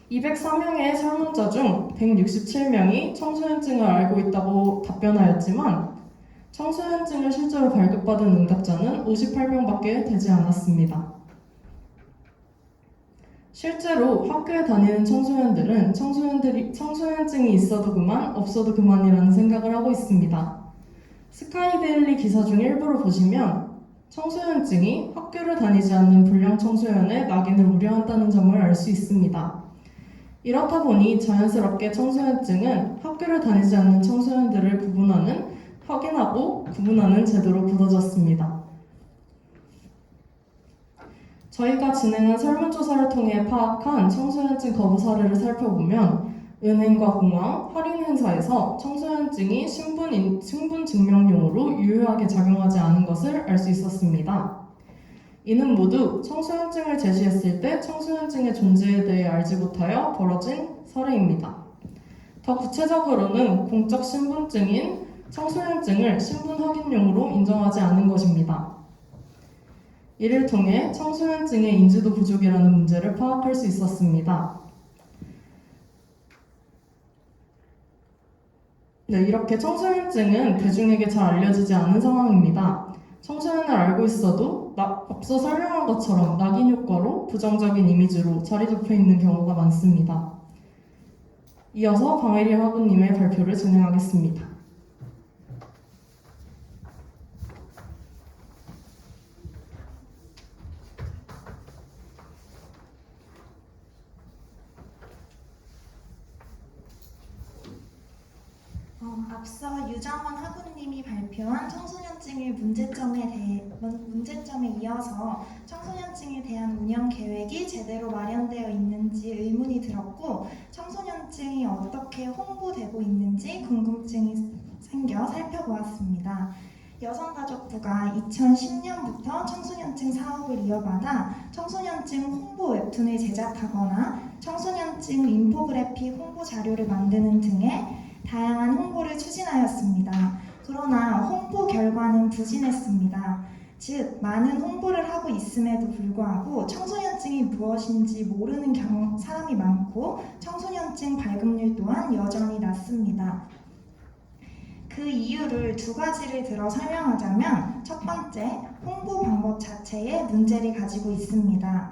204명의 설문자 중 167명이 청소년증을 알고 있다고 답변하였지만 청소년증을 실제로 발급받은 응답자는 58명밖에 되지 않았습니다. 실제로 학교에 다니는 청소년들은 청소년증이 있어도 그만, 없어도 그만이라는 생각을 하고 있습니다. 스카이데일리 기사 중 일부를 보시면 청소년증이 학교를 다니지 않는 불량 청소년의 낙인을 우려한다는 점을 알 수 있습니다. 이렇다 보니 자연스럽게 청소년증은 학교를 다니지 않는 청소년들을 확인하고 구분하는 제도로 굳어졌습니다. 저희가 진행한 설문조사를 통해 파악한 청소년증 거부 사례를 살펴보면 은행과 공항, 할인 행사에서 청소년증이 신분 증명용으로 유효하게 작용하지 않은 것을 알 수 있었습니다. 이는 모두 청소년증을 제시했을 때 청소년증의 존재에 대해 알지 못하여 벌어진 사례입니다. 더 구체적으로는 공적 신분증인 청소년증을 신분 확인용으로 인정하지 않은 것입니다. 이를 통해 청소년증의 인지도 부족이라는 문제를 파악할 수 있었습니다. 네, 이렇게 청소년증은 대중에게 잘 알려지지 않은 상황입니다. 청소년을 알고 있어도 앞서 설명한 것처럼 낙인 효과로 부정적인 이미지로 자리 잡혀 있는 경우가 많습니다. 이어서 방혜리 화부님의 발표를 진행하겠습니다.
앞서 유정원 학우님이 발표한 청소년증의 문제점에 이어서 청소년증에 대한 운영 계획이 제대로 마련되어 있는지 의문이 들었고 청소년증이 어떻게 홍보되고 있는지 궁금증이 생겨 살펴보았습니다. 여성가족부가 2010년부터 청소년증 사업을 이어받아 청소년증 홍보 웹툰을 제작하거나 청소년증 인포그래픽 홍보 자료를 만드는 등의 다양한 홍보를 추진하였습니다. 그러나 홍보 결과는 부진했습니다. 즉, 많은 홍보를 하고 있음에도 불구하고 청소년증이 무엇인지 모르는 사람이 많고 청소년증 발급률 또한 여전히 낮습니다. 그 이유를 두 가지를 들어 설명하자면 첫 번째, 홍보 방법 자체에 문제를 가지고 있습니다.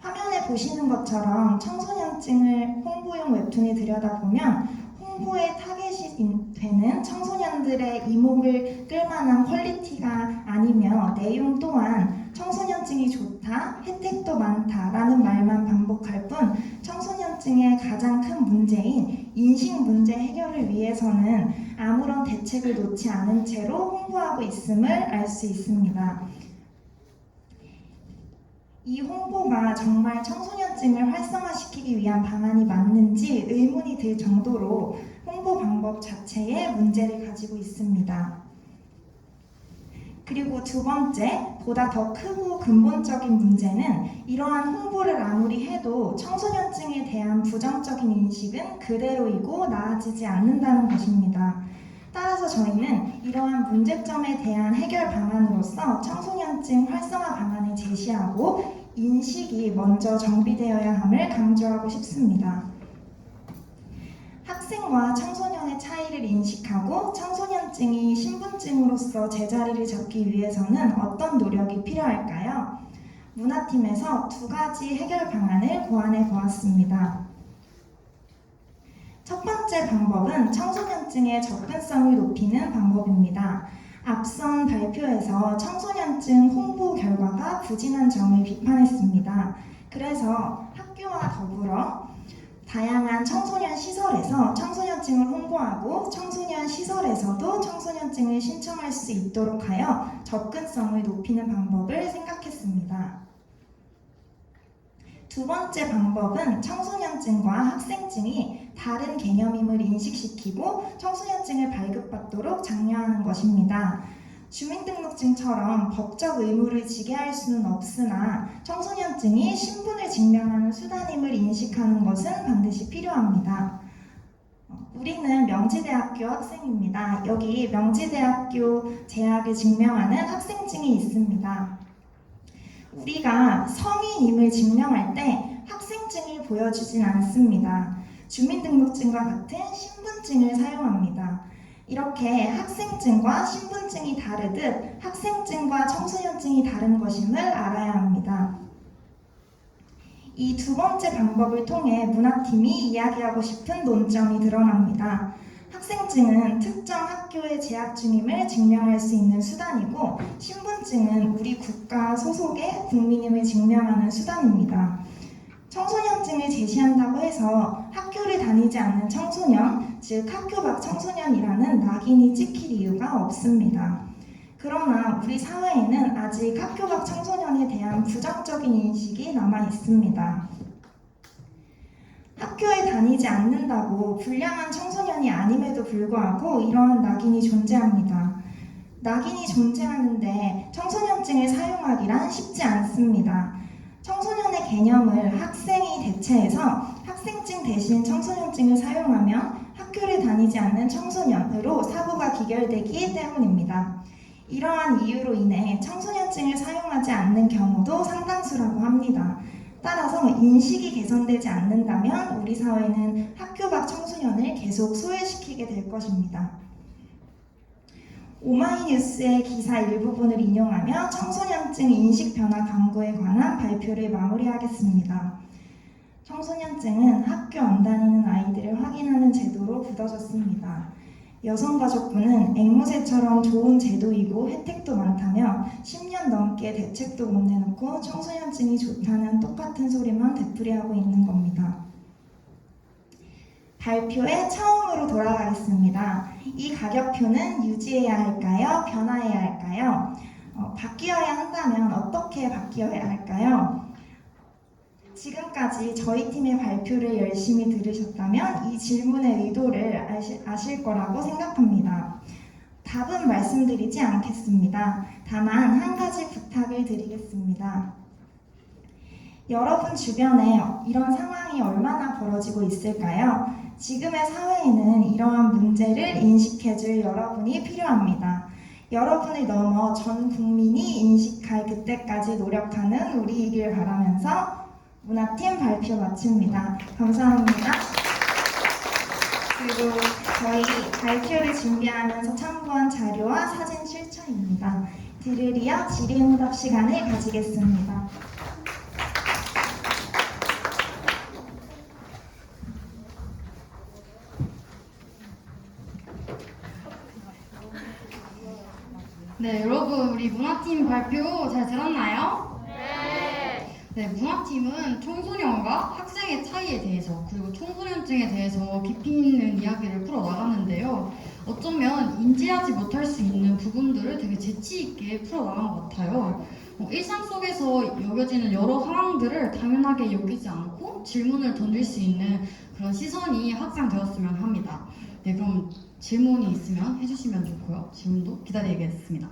화면에 보시는 것처럼 청소년증을 홍보용 웹툰에 들여다보면 홍보의 타겟이 되는 청소년들의 이목을 끌만한 퀄리티가 아니며 내용 또한 청소년증이 좋다, 혜택도 많다라는 말만 반복할 뿐 청소년증의 가장 큰 문제인 인식 문제 해결을 위해서는 아무런 대책을 놓지 않은 채로 홍보하고 있음을 알 수 있습니다. 이 홍보가 정말 청소년증을 활성화시키기 위한 방안이 맞는지 의문이 들 정도로 홍보 방법 자체에 문제를 가지고 있습니다. 그리고 두 번째, 보다 더 크고 근본적인 문제는 이러한 홍보를 아무리 해도 청소년증에 대한 부정적인 인식은 그대로이고 나아지지 않는다는 것입니다. 따라서 저희는 이러한 문제점에 대한 해결 방안으로서 청소년증 활성화 방안을 제시하고 인식이 먼저 정비되어야 함을 강조하고 싶습니다. 학생과 청소년의 차이를 인식하고 청소년증이 신분증으로서 제자리를 잡기 위해서는 어떤 노력이 필요할까요? 문화팀에서 두 가지 해결 방안을 고안해 보았습니다. 첫 번째 방법은 청소년증의 접근성을 높이는 방법입니다. 앞선 발표에서 청소년증 홍보 결과가 부진한 점을 비판했습니다. 그래서 학교와 더불어 다양한 청소년 시설에서 청소년증을 홍보하고 청소년 시설에서도 청소년증을 신청할 수 있도록 하여 접근성을 높이는 방법을 생각했습니다. 두 번째 방법은 청소년증과 학생증이 다른 개념임을 인식시키고 청소년증을 발급받도록 장려하는 것입니다. 주민등록증처럼 법적 의무를 지게 할 수는 없으나 청소년증이 신분을 증명하는 수단임을 인식하는 것은 반드시 필요합니다. 우리는 명지대학교 학생입니다. 여기 명지대학교 재학을 증명하는 학생증이 있습니다. 우리가 성인임을 증명할 때 학생증을 보여주진 않습니다. 주민등록증과 같은 신분증을 사용합니다. 이렇게 학생증과 신분증이 다르듯 학생증과 청소년증이 다른 것임을 알아야 합니다. 이 두 번째 방법을 통해 문화팀이 이야기하고 싶은 논점이 드러납니다. 학생증은 특정 학교에 재학 중임을 증명할 수 있는 수단이고 신분증은 우리 국가 소속의 국민임을 증명하는 수단입니다. 청소년증을 제시한다고 해서 학교를 다니지 않는 청소년, 즉 학교 밖 청소년이라는 낙인이 찍힐 이유가 없습니다. 그러나 우리 사회에는 아직 학교 밖 청소년에 대한 부정적인 인식이 남아 있습니다. 학교에 다니지 않는다고 불량한 청소년이 아님에도 불구하고 이러한 낙인이 존재합니다. 낙인이 존재하는데 청소년증을 사용하기란 쉽지 않습니다. 청소년의 개념을 학생이 대체해서 학생증 대신 청소년증을 사용하면 학교를 다니지 않는 청소년으로 사고가 기결되기 때문입니다. 이러한 이유로 인해 청소년증을 사용하지 않는 경우도 상당수라고 합니다. 따라서 인식이 개선되지 않는다면 우리 사회는 학교 밖 청소년을 계속 소외시키게 될 것입니다. 오마이뉴스의 기사 일부분을 인용하며 청소년증 인식 변화 강구에 관한 발표를 마무리하겠습니다. 청소년증은 학교 안 다니는 아이들을 확인하는 제도로 굳어졌습니다. 여성가족부는 앵무새처럼 좋은 제도이고 혜택도 많다며 10년 넘게 대책도 못 내놓고 청소년증이 좋다는 똑같은 소리만 되풀이하고 있는 겁니다. 발표에 처음으로 돌아가겠습니다. 이 가격표는 유지해야 할까요? 변화해야 할까요? 바뀌어야 한다면 어떻게 바뀌어야 할까요? 지금까지 저희 팀의 발표를 열심히 들으셨다면 이 질문의 의도를 아실 거라고 생각합니다. 답은 말씀드리지 않겠습니다. 다만 한 가지 부탁을 드리겠습니다. 여러분 주변에 이런 상황이 얼마나 벌어지고 있을까요? 지금의 사회에는 이러한 문제를 인식해줄 여러분이 필요합니다. 여러분을 넘어 전 국민이 인식할 그때까지 노력하는 우리이길 바라면서 문화팀 발표 마칩니다. 감사합니다. 그리고 저희 발표를 준비하면서 참고한 자료와 사진 출처입니다. 들으리어 질의응답 시간을 가지겠습니다.
네, 여러분 우리 문화팀 발표 잘 들었나요? 네, 문화팀은 청소년과 학생의 차이에 대해서 그리고 청소년증에 대해서 깊이 있는 이야기를 풀어나가는데요. 어쩌면 인지하지 못할 수 있는 부분들을 되게 재치있게 풀어나간 것 같아요. 일상 속에서 여겨지는 여러 상황들을 당연하게 여기지 않고 질문을 던질 수 있는 그런 시선이 확장되었으면 합니다. 네, 그럼 질문이 있으면 해주시면 좋고요. 질문도 기다리겠습니다.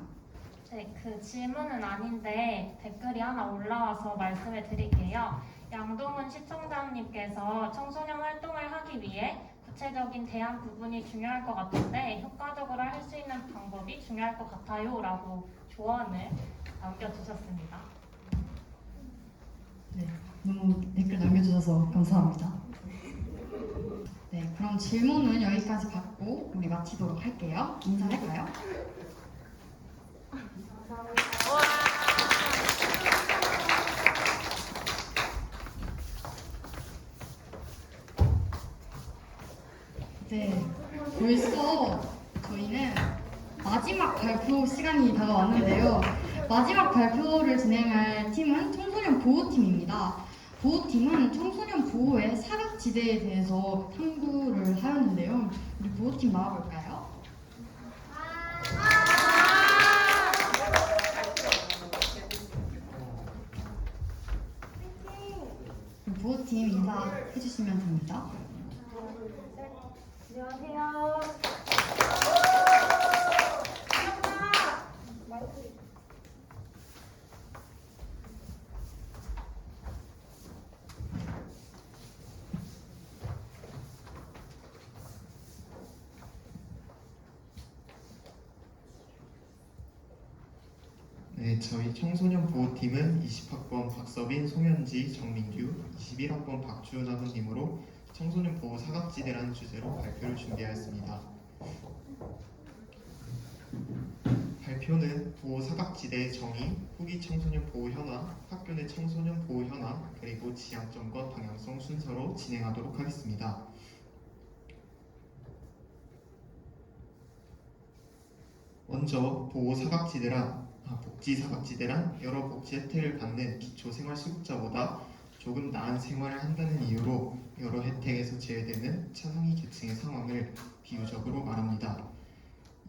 네, 그 질문은 아닌데 댓글이 하나 올라와서 말씀을 드릴게요. 양동훈 시청자님께서 청소년 활동을 하기 위해 구체적인 대안 부분이 중요할 것 같은데 효과적으로 할 수 있는 방법이 중요할 것 같아요 라고 조언을 남겨주셨습니다.
네, 너무 댓글 남겨주셔서 감사합니다. 네, 그럼 질문은 여기까지 받고 우리 마치도록 할게요. 인사할까요? 네, 벌써 저희는 마지막 발표 시간이 다가왔는데요. 마지막 발표를 진행할 팀은 청소년 보호팀입니다. 보호팀은 청소년 보호의 사각지대에 대해서 탐구를 하였는데요. 우리 보호팀 나와볼까요? 보호팀 인사해주시면 됩니다.
안녕하세요.
네, 저희 청소년 보호팀은 20학번 박서빈, 송현지, 정민규, 21학번 박주은 학우님으로 청소년 보호 사각지대라는 주제로 발표를 준비하였습니다. 발표는 보호 사각지대의 정의, 후기 청소년 보호 현황, 학교 내 청소년 보호 현황, 그리고 지향점과 방향성 순서로 진행하도록 하겠습니다. 먼저 보호 사각지대란 복지 사각지대란 여러 복지 혜택을 받는 기초생활수급자보다 조금 나은 생활을 한다는 이유로 여러 혜택에서 제외되는 차상위 계층의 상황을 비유적으로 말합니다.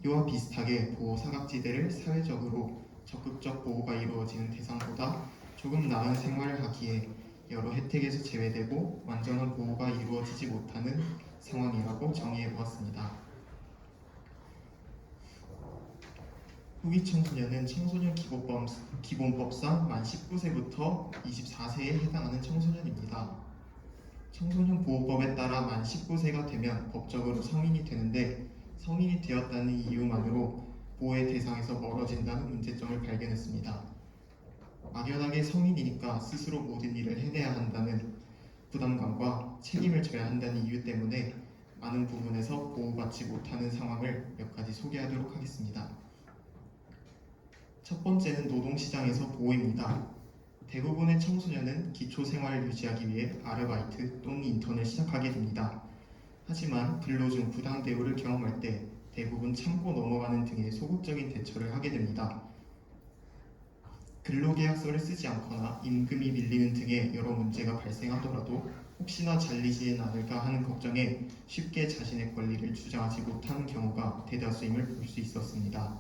이와 비슷하게 보호 사각지대를 사회적으로 적극적 보호가 이루어지는 대상보다 조금 나은 생활을 하기에 여러 혜택에서 제외되고 완전한 보호가 이루어지지 못하는 상황이라고 정의해 보았습니다. 후기 청소년은 청소년 기본법상 만 19세부터 24세에 해당하는 청소년입니다. 청소년 보호법에 따라 만 19세가 되면 법적으로 성인이 되는데 성인이 되었다는 이유만으로 보호의 대상에서 멀어진다는 문제점을 발견했습니다. 막연하게 성인이니까 스스로 모든 일을 해내야 한다는 부담감과 책임을 져야 한다는 이유 때문에 많은 부분에서 보호받지 못하는 상황을 몇 가지 소개하도록 하겠습니다. 첫 번째는 노동시장에서 보호입니다. 대부분의 청소년은 기초생활을 유지하기 위해 아르바이트 또는 인턴을 시작하게 됩니다. 하지만 근로 중 부당 대우를 경험할 때 대부분 참고 넘어가는 등의 소극적인 대처를 하게 됩니다. 근로계약서를 쓰지 않거나 임금이 밀리는 등의 여러 문제가 발생하더라도 혹시나 잘리지는 않을까 하는 걱정에 쉽게 자신의 권리를 주장하지 못하는 경우가 대다수임을 볼 수 있었습니다.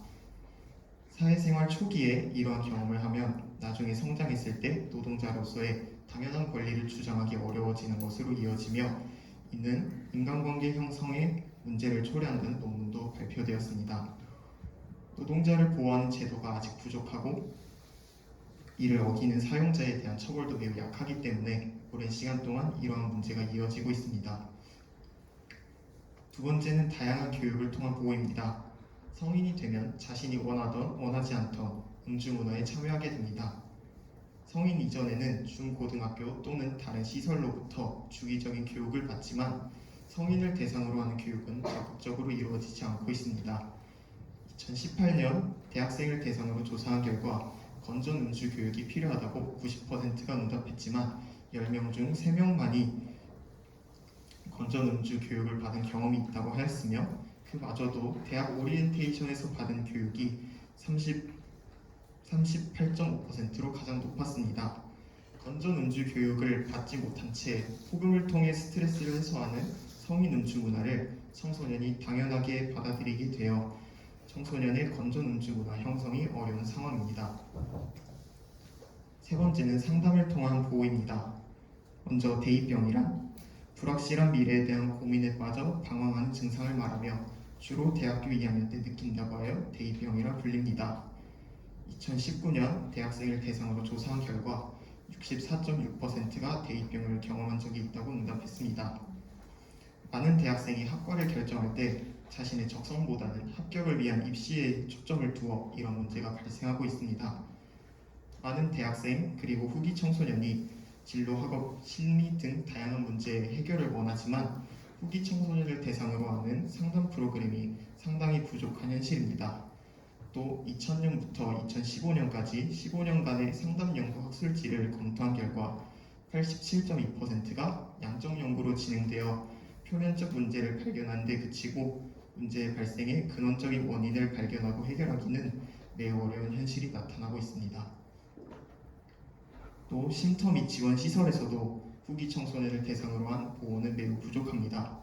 사회생활 초기에 이러한 경험을 하면 나중에 성장했을 때 노동자로서의 당연한 권리를 주장하기 어려워지는 것으로 이어지며 이는 인간관계 형성에 문제를 초래한다는 논문도 발표되었습니다. 노동자를 보호하는 제도가 아직 부족하고 이를 어기는 사용자에 대한 처벌도 매우 약하기 때문에 오랜 시간 동안 이러한 문제가 이어지고 있습니다. 두 번째는 다양한 교육을 통한 보호입니다. 성인이 되면 자신이 원하던 원하지 않던 음주문화에 참여하게 됩니다. 성인 이전에는 중고등학교 또는 다른 시설로부터 주기적인 교육을 받지만 성인을 대상으로 하는 교육은 적극적으로 이루어지지 않고 있습니다. 2018년 대학생을 대상으로 조사한 결과 건전 음주 교육이 필요하다고 90%가 응답했지만 10명 중 3명만이 건전 음주 교육을 받은 경험이 있다고 하였으며 그마저도 대학 오리엔테이션에서 받은 교육이 38.5%로 가장 높았습니다. 건전 음주 교육을 받지 못한 채 폭음을 통해 스트레스를 해소하는 성인 음주 문화를 청소년이 당연하게 받아들이게 되어 청소년의 건전 음주 문화 형성이 어려운 상황입니다. 세 번째는 상담을 통한 보호입니다. 먼저 대입병이란 불확실한 미래에 대한 고민에 빠져 방황하는 증상을 말하며 주로 대학교 2학년 때 느낀다고 하여 대입병이라 불립니다. 2019년 대학생을 대상으로 조사한 결과 64.6%가 대입병을 경험한 적이 있다고 응답했습니다. 많은 대학생이 학과를 결정할 때 자신의 적성보다는 합격을 위한 입시에 초점을 두어 이런 문제가 발생하고 있습니다. 많은 대학생 그리고 후기 청소년이 진로, 학업, 심리 등 다양한 문제의 해결을 원하지만 후기 청소년을 대상으로 하는 상담 프로그램이 상당히 부족한 현실입니다. 또 2000년부터 2015년까지 15년간의 상담 연구 학술지를 검토한 결과 87.2%가 양적 연구로 진행되어 표면적 문제를 발견하는 데 그치고 문제의 발생의 근원적인 원인을 발견하고 해결하기는 매우 어려운 현실이 나타나고 있습니다. 또 쉼터 및 지원 시설에서도 후기 청소년을 대상으로 한 보호는 매우 부족합니다.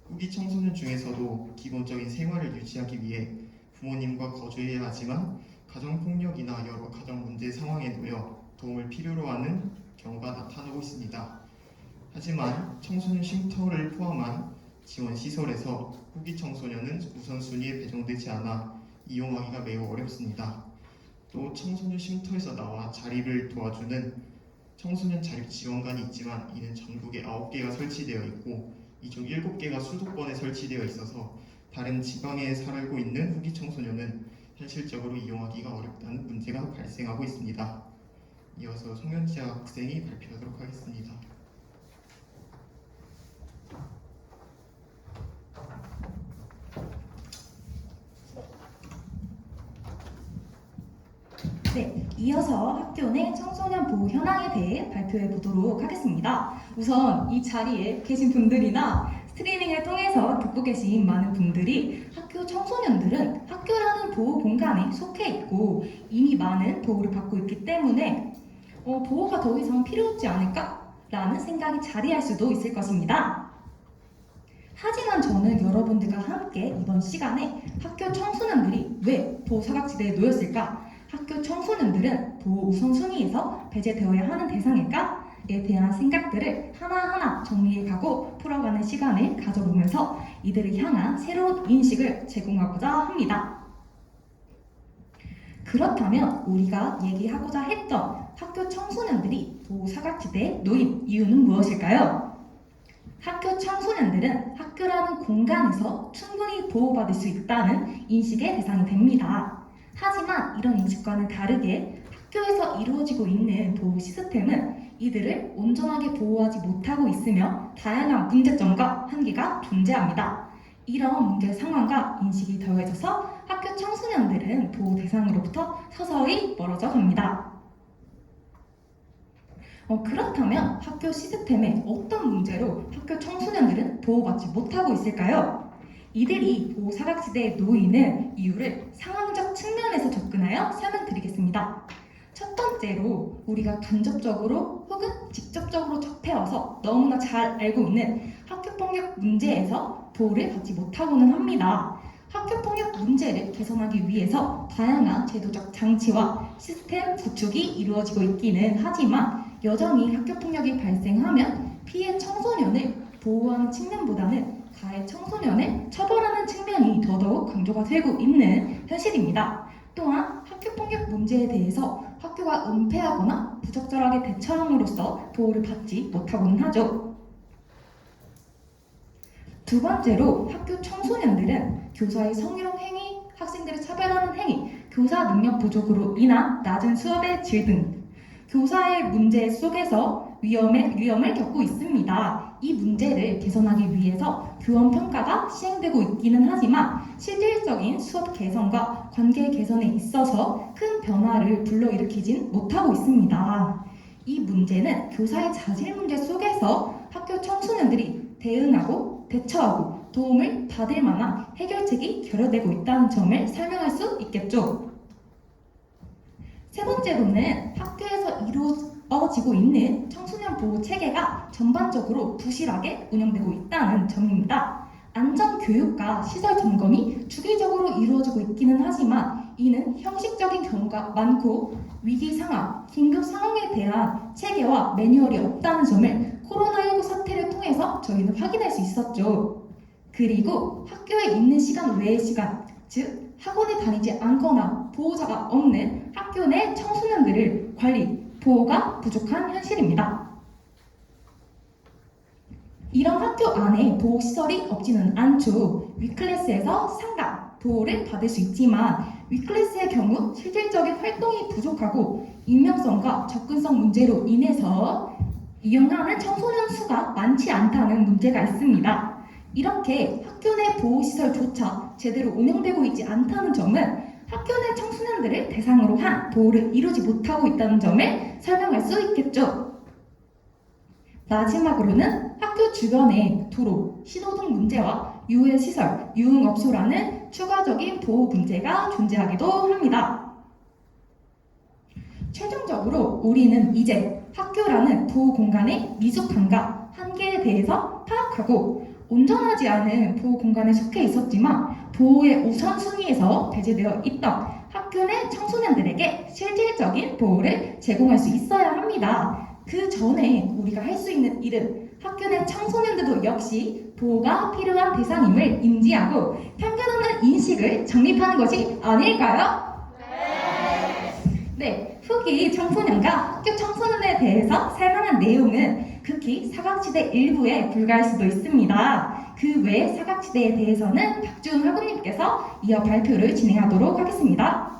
후기 청소년 중에서도 기본적인 생활을 유지하기 위해 부모님과 거주해야 하지만 가정폭력이나 여러 가정 문제 상황에 놓여 도움을 필요로 하는 경우가 나타나고 있습니다. 하지만 청소년 쉼터를 포함한 지원시설에서 후기 청소년은 우선순위에 배정되지 않아 이용하기가 매우 어렵습니다. 또 청소년 쉼터에서 나와 자립을 도와주는 청소년 자립 지원관이 있지만 이는 전국에 9개가 설치되어 있고 이 중 7개가 수도권에 설치되어 있어서 다른 지방에 살고 있는 후기 청소년은 현실적으로 이용하기가 어렵다는 문제가 발생하고 있습니다. 이어서 송현지 학생이 발표하도록 하겠습니다.
네, 이어서 학교 내 청소년 보호 현황에 대해 발표해 보도록 하겠습니다. 우선 이 자리에 계신 분들이나 스트리밍을 통해서 듣고 계신 많은 분들이 학교 청소년들은 학교라는 보호 공간에 속해 있고 이미 많은 보호를 받고 있기 때문에 보호가 더 이상 필요 없지 않을까라는 생각이 자리할 수도 있을 것입니다. 하지만 저는 여러분들과 함께 이번 시간에 학교 청소년들이 왜 보호 사각지대에 놓였을까? 학교 청소년들은 보호 우선순위에서 배제되어야 하는 대상일까에 대한 생각들을 하나하나 정리해가고 풀어가는 시간을 가져보면서 이들을 향한 새로운 인식을 제공하고자 합니다. 그렇다면 우리가 얘기하고자 했던 학교 청소년들이 보호 사각지대에 놓인 이유는 무엇일까요? 학교 청소년들은 학교라는 공간에서 충분히 보호받을 수 있다는 인식의 대상이 됩니다. 하지만 이런 인식과는 다르게 학교에서 이루어지고 있는 보호 시스템은 이들을 온전하게 보호하지 못하고 있으며 다양한 문제점과 한계가 존재합니다. 이런 문제 상황과 인식이 더해져서 학교 청소년들은 보호 대상으로부터 서서히 멀어져 갑니다. 그렇다면 학교 시스템에 어떤 문제로 학교 청소년들은 보호받지 못하고 있을까요? 이들이 보호 사각지대에 놓이는 이유를 상황적 측면에서 접근하여 설명드리겠습니다. 첫 번째로 우리가 간접적으로 혹은 직접적으로 접해와서 너무나 잘 알고 있는 학교폭력 문제에서 보호를 받지 못하고는 합니다. 학교폭력 문제를 개선하기 위해서 다양한 제도적 장치와 시스템 구축이 이루어지고 있기는 하지만 여전히 학교폭력이 발생하면 피해 청소년을 보호하는 측면보다는 가해 청소년을 처벌하는 측면이 더더욱 강조가 되고 있는 현실입니다. 또한 학교폭력 문제에 대해서 학교가 은폐하거나 부적절하게 대처함으로써 보호를 받지 못하고는 하죠. 두 번째로 학교 청소년들은 교사의 성희롱 행위, 학생들을 차별하는 행위, 교사 능력 부족으로 인한 낮은 수업의 질 등 교사의 문제 속에서 위험을 겪고 있습니다. 이 문제를 개선하기 위해서 교원 평가가 시행되고 있기는 하지만 실질적인 수업 개선과 관계 개선에 있어서 큰 변화를 불러일으키진 못하고 있습니다. 이 문제는 교사의 자질 문제 속에서 학교 청소년들이 대응하고 대처하고 도움을 받을 만한 해결책이 결여되고 있다는 점을 설명할 수 있겠죠. 세 번째로는 학교에서 이루어지고 있는 청소년 보호 체계가 전반적으로 부실하게 운영되고 있다는 점입니다. 안전교육과 시설 점검이 주기적으로 이루어지고 있기는 하지만 이는 형식적인 경우가 많고 위기 상황, 긴급 상황에 대한 체계와 매뉴얼이 없다는 점을 코로나19 사태를 통해서 저희는 확인할 수 있었죠. 그리고 학교에 있는 시간 외의 시간, 즉 학원에 다니지 않거나 보호자가 없는 학교 내 청소년들을 관리, 보호가 부족한 현실입니다. 이런 학교 안에 보호시설이 없지는 않죠. 위클래스에서 상담, 보호를 받을 수 있지만 위클래스의 경우 실질적인 활동이 부족하고 익명성과 접근성 문제로 인해서 이용하는 청소년 수가 많지 않다는 문제가 있습니다. 이렇게 학교 내 보호시설조차 제대로 운영되고 있지 않다는 점은 학교 내 청소년들을 대상으로 한 보호를 이루지 못하고 있다는 점을 설명할 수 있겠죠. 마지막으로는 학교 주변의 도로, 신호등 문제와 유해시설, 유흥업소라는 추가적인 보호 문제가 존재하기도 합니다. 최종적으로 우리는 이제 학교라는 보호 공간의 미숙함과 한계에 대해서 파악하고 온전하지 않은 보호 공간에 속해 있었지만 보호의 우선순위에서 배제되어 있던 학교 내 청소년들에게 실질적인 보호를 제공할 수 있어야 합니다. 그 전에 우리가 할 수 있는 일은 학교 내 청소년들도 역시 보호가 필요한 대상임을 인지하고 편견 없는 인식을 정립하는 것이 아닐까요? 네, 후기 청소년과 학교 청소년에 대해서 설명한 내용은 극히 사각지대 일부에 불과할 수도 있습니다. 그 외 사각지대에 대해서는 박주은 학우님께서 이어 발표를 진행하도록 하겠습니다.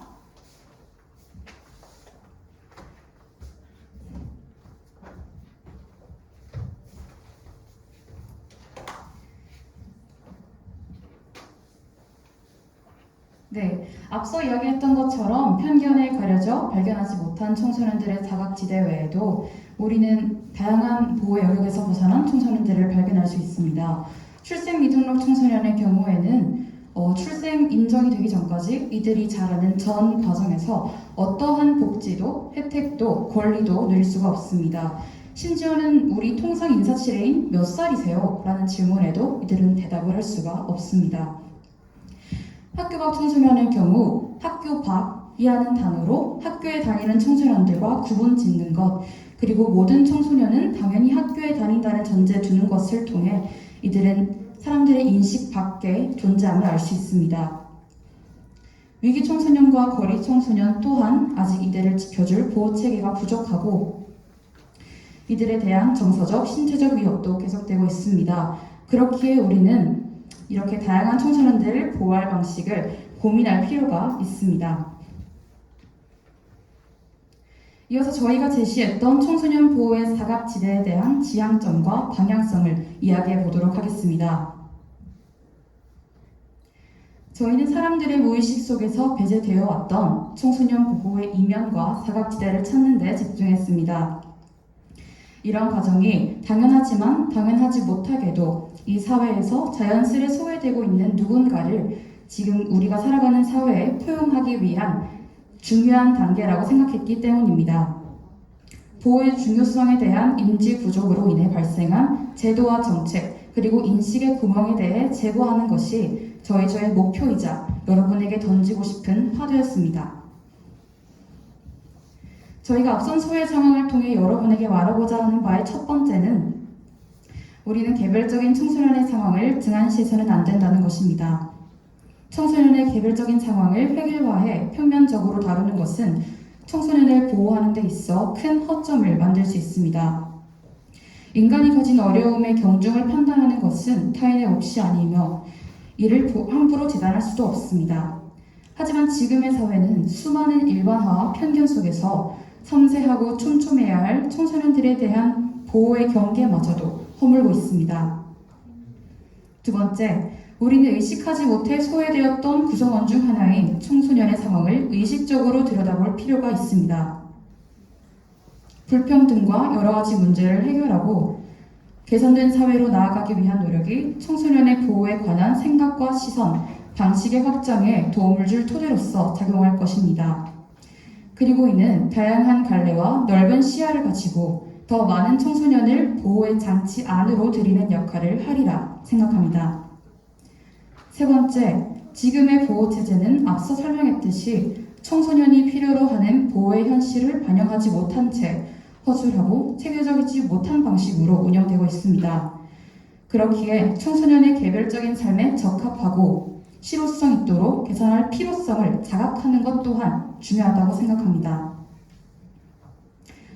네, 앞서 이야기했던 것처럼 편견에 가려져 발견하지 못한 청소년들의 사각지대 외에도 우리는 다양한 보호 영역에서 벗어난 청소년들을 발견할 수 있습니다. 출생 미등록 청소년의 경우에는 출생 인정이 되기 전까지 이들이 자라는 전 과정에서 어떠한 복지도, 혜택도, 권리도 누릴 수가 없습니다. 심지어는 우리 통상 인사치레인 몇 살이세요? 라는 질문에도 이들은 대답을 할 수가 없습니다. 학교 밖 청소년의 경우 학교 밖이라는 단어로 학교에 다니는 청소년들과 구분 짓는 것, 그리고 모든 청소년은 당연히 학교에 다닌다는 전제 두는 것을 통해 이들은 사람들의 인식 밖에 존재함을 알 수 있습니다. 위기 청소년과 거리 청소년 또한 아직 이들을 지켜줄 보호 체계가 부족하고 이들에 대한 정서적, 신체적 위협도 계속되고 있습니다. 그렇기에 우리는 이렇게 다양한 청소년들을 보호할 방식을 고민할 필요가 있습니다. 이어서 저희가 제시했던 청소년 보호의 사각지대에 대한 지향점과 방향성을 이야기해 보도록 하겠습니다. 저희는 사람들의 무의식 속에서 배제되어 왔던 청소년 보호의 이면과 사각지대를 찾는 데 집중했습니다. 이런 과정이 당연하지만 당연하지 못하게도 이 사회에서 자연스레 소외되고 있는 누군가를 지금 우리가 살아가는 사회에 포용하기 위한 중요한 단계라고 생각했기 때문입니다. 보호의 중요성에 대한 인지 부족으로 인해 발생한 제도와 정책, 그리고 인식의 구멍에 대해 제거하는 것이 저의 목표이자 여러분에게 던지고 싶은 화두였습니다. 저희가 앞선 소외 상황을 통해 여러분에게 말하고자 하는 바의 첫 번째는 우리는 개별적인 청소년의 상황을 등한시해서는 안 된다는 것입니다. 청소년의 개별적인 상황을 획일화해 평면적으로 다루는 것은 청소년을 보호하는 데 있어 큰 허점을 만들 수 있습니다. 인간이 가진 어려움의 경중을 판단하는 것은 타인의 몫이 아니며 이를 함부로 재단할 수도 없습니다. 하지만 지금의 사회는 수많은 일반화와 편견 속에서 섬세하고 촘촘해야 할 청소년들에 대한 보호의 경계마저도 허물고 있습니다. 두 번째, 우리는 의식하지 못해 소외되었던 구성원 중 하나인 청소년의 상황을 의식적으로 들여다볼 필요가 있습니다. 불평등과 여러 가지 문제를 해결하고 개선된 사회로 나아가기 위한 노력이 청소년의 보호에 관한 생각과 시선, 방식의 확장에 도움을 줄 토대로서 작용할 것입니다. 그리고 이는 다양한 갈래와 넓은 시야를 가지고 더 많은 청소년을 보호의 장치 안으로 들이는 역할을 하리라 생각합니다. 세 번째, 지금의 보호체제는 앞서 설명했듯이 청소년이 필요로 하는 보호의 현실을 반영하지 못한 채 허술하고 체계적이지 못한 방식으로 운영되고 있습니다. 그렇기에 청소년의 개별적인 삶에 적합하고 실효성 있도록 개선할 필요성을 자각하는 것 또한 중요하다고 생각합니다.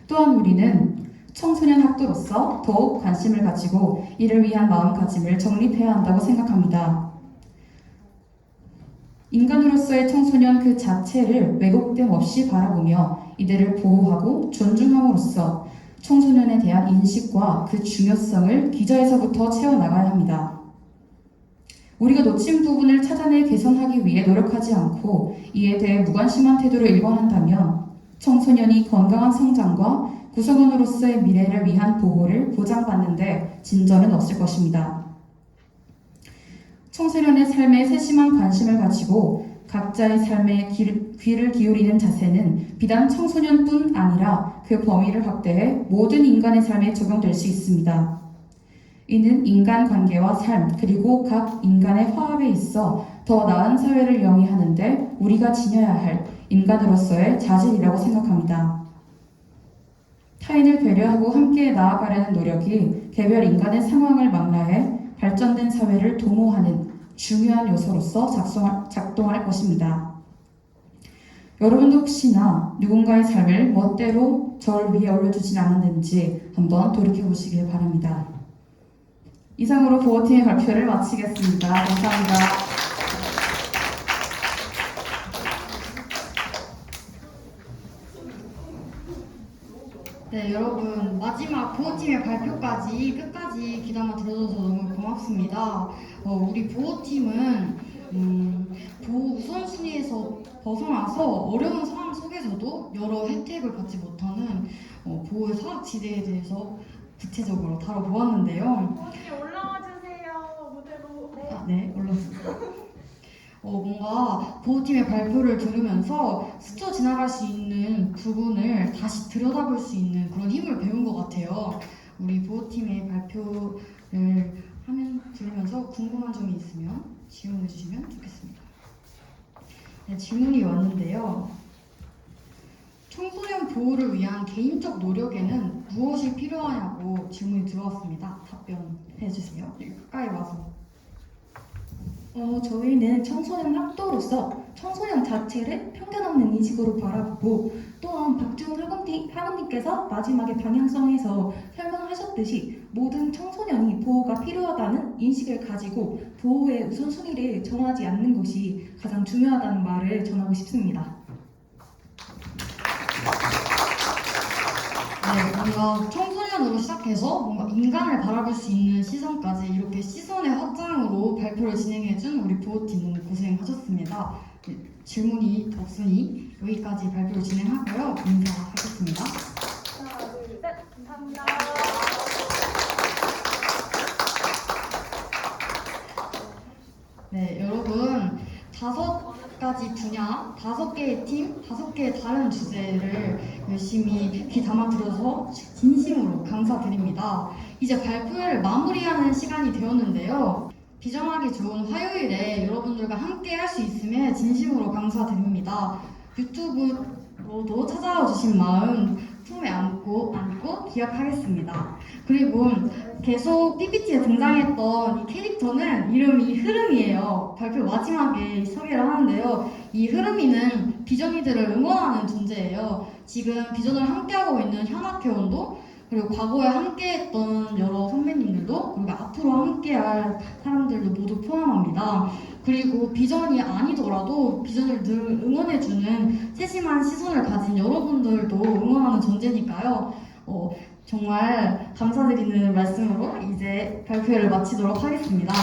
또한 우리는 청소년 학도로서 더욱 관심을 가지고 이를 위한 마음가짐을 정립해야 한다고 생각합니다. 인간으로서의 청소년 그 자체를 왜곡됨 없이 바라보며 이들을 보호하고 존중함으로써 청소년에 대한 인식과 그 중요성을 기저에서부터 채워나가야 합니다. 우리가 놓친 부분을 찾아내 개선하기 위해 노력하지 않고 이에 대해 무관심한 태도로 일관한다면 청소년이 건강한 성장과 구성원으로서의 미래를 위한 보호를 보장받는데 진전은 없을 것입니다. 청소년의 삶에 세심한 관심을 가지고 각자의 삶에 귀를 기울이는 자세는 비단 청소년뿐 아니라 그 범위를 확대해 모든 인간의 삶에 적용될 수 있습니다. 이는 인간관계와 삶 그리고 각 인간의 화합에 있어 더 나은 사회를 영위하는 데 우리가 지녀야 할 인간으로서의 자질이라고 생각합니다. 타인을 배려하고 함께 나아가려는 노력이 개별 인간의 상황을 망라해 발전된 사회를 도모하는 중요한 요소로서 작동할 것입니다. 여러분도 혹시나 누군가의 삶을 멋대로 저를 위해 올려주진 않았는지 한번 돌이켜보시길 바랍니다. 이상으로 보호팀의 발표를 마치겠습니다. 감사합니다. 네, 여러분 마지막 보호팀의 발표까지 끝까지 귀담아 들어줘서 너무 고맙습니다. 우리 보호팀은 보호 우선순위에서 벗어나서 어려운 상황 속에서도 여러 혜택을 받지 못하는 보호의 사각지대에 대해서 구체적으로 다뤄보았는데요.
언니 올라와 주세요. 무대로.
네, 올라오세요. 뭔가 보호팀의 발표를 들으면서 스쳐 지나갈 수 있는 부분을 다시 들여다볼 수 있는 그런 힘을 배운 것 같아요. 우리 보호팀의 발표를 들으면서 궁금한 점이 있으면 질문해 주시면 좋겠습니다. 네, 질문이 왔는데요. 청소년 보호를 위한 개인적 노력에는 무엇이 필요하냐고 질문이 들어왔습니다. 답변해 주세요. 가까이 와서.
저희는 청소년 학도로서 청소년 자체를 편견 없는 인식으로 바라보고 또한 박지훈 학원님께서 마지막에 방향성에서 설명하셨듯이 모든 청소년이 보호가 필요하다는 인식을 가지고 보호의 우선순위를 정하지 않는 것이 가장 중요하다는 말을 전하고 싶습니다.
네, 뭔가 청소년으로 시작해서 뭔가 인간을 바라볼 수 있는 시선까지 이렇게 시선의 확장으로 발표를 진행해준 우리 보호팀 너무 고생하셨습니다. 네, 질문이 없으니 여기까지 발표를 진행하고요. 인사하겠습니다.
하나, 둘, 셋. 감사합니다.
네, 여러분 5가지 분야, 5개의 팀, 5개의 다른 주제를 열심히 귀 담아 들어서 진심으로 감사드립니다. 이제 발표를 마무리하는 시간이 되었는데요. 비전하기 좋은 화요일에 여러분들과 함께 할 수 있음에 진심으로 감사드립니다. 유튜브로도 찾아와 주신 마음 품에 안고 기억하겠습니다. 그리고 계속 PPT에 등장했던 이 캐릭터는 이름이 흐름이에요. 발표 마지막에 소개를 하는데요. 이 흐름이는 비전이들을 응원하는 존재예요. 지금 비전을 함께하고 있는 현학회원도 그리고 과거에 함께했던 여러 선배님들도 그리고 앞으로 함께할 사람들도 모두 포함합니다. 그리고 비전이 아니더라도 비전을 늘 응원해주는 세심한 시선을 가진 여러분들도 응원하는 존재니까요. 정말 감사드리는 말씀으로 이제 발표를 마치도록 하겠습니다.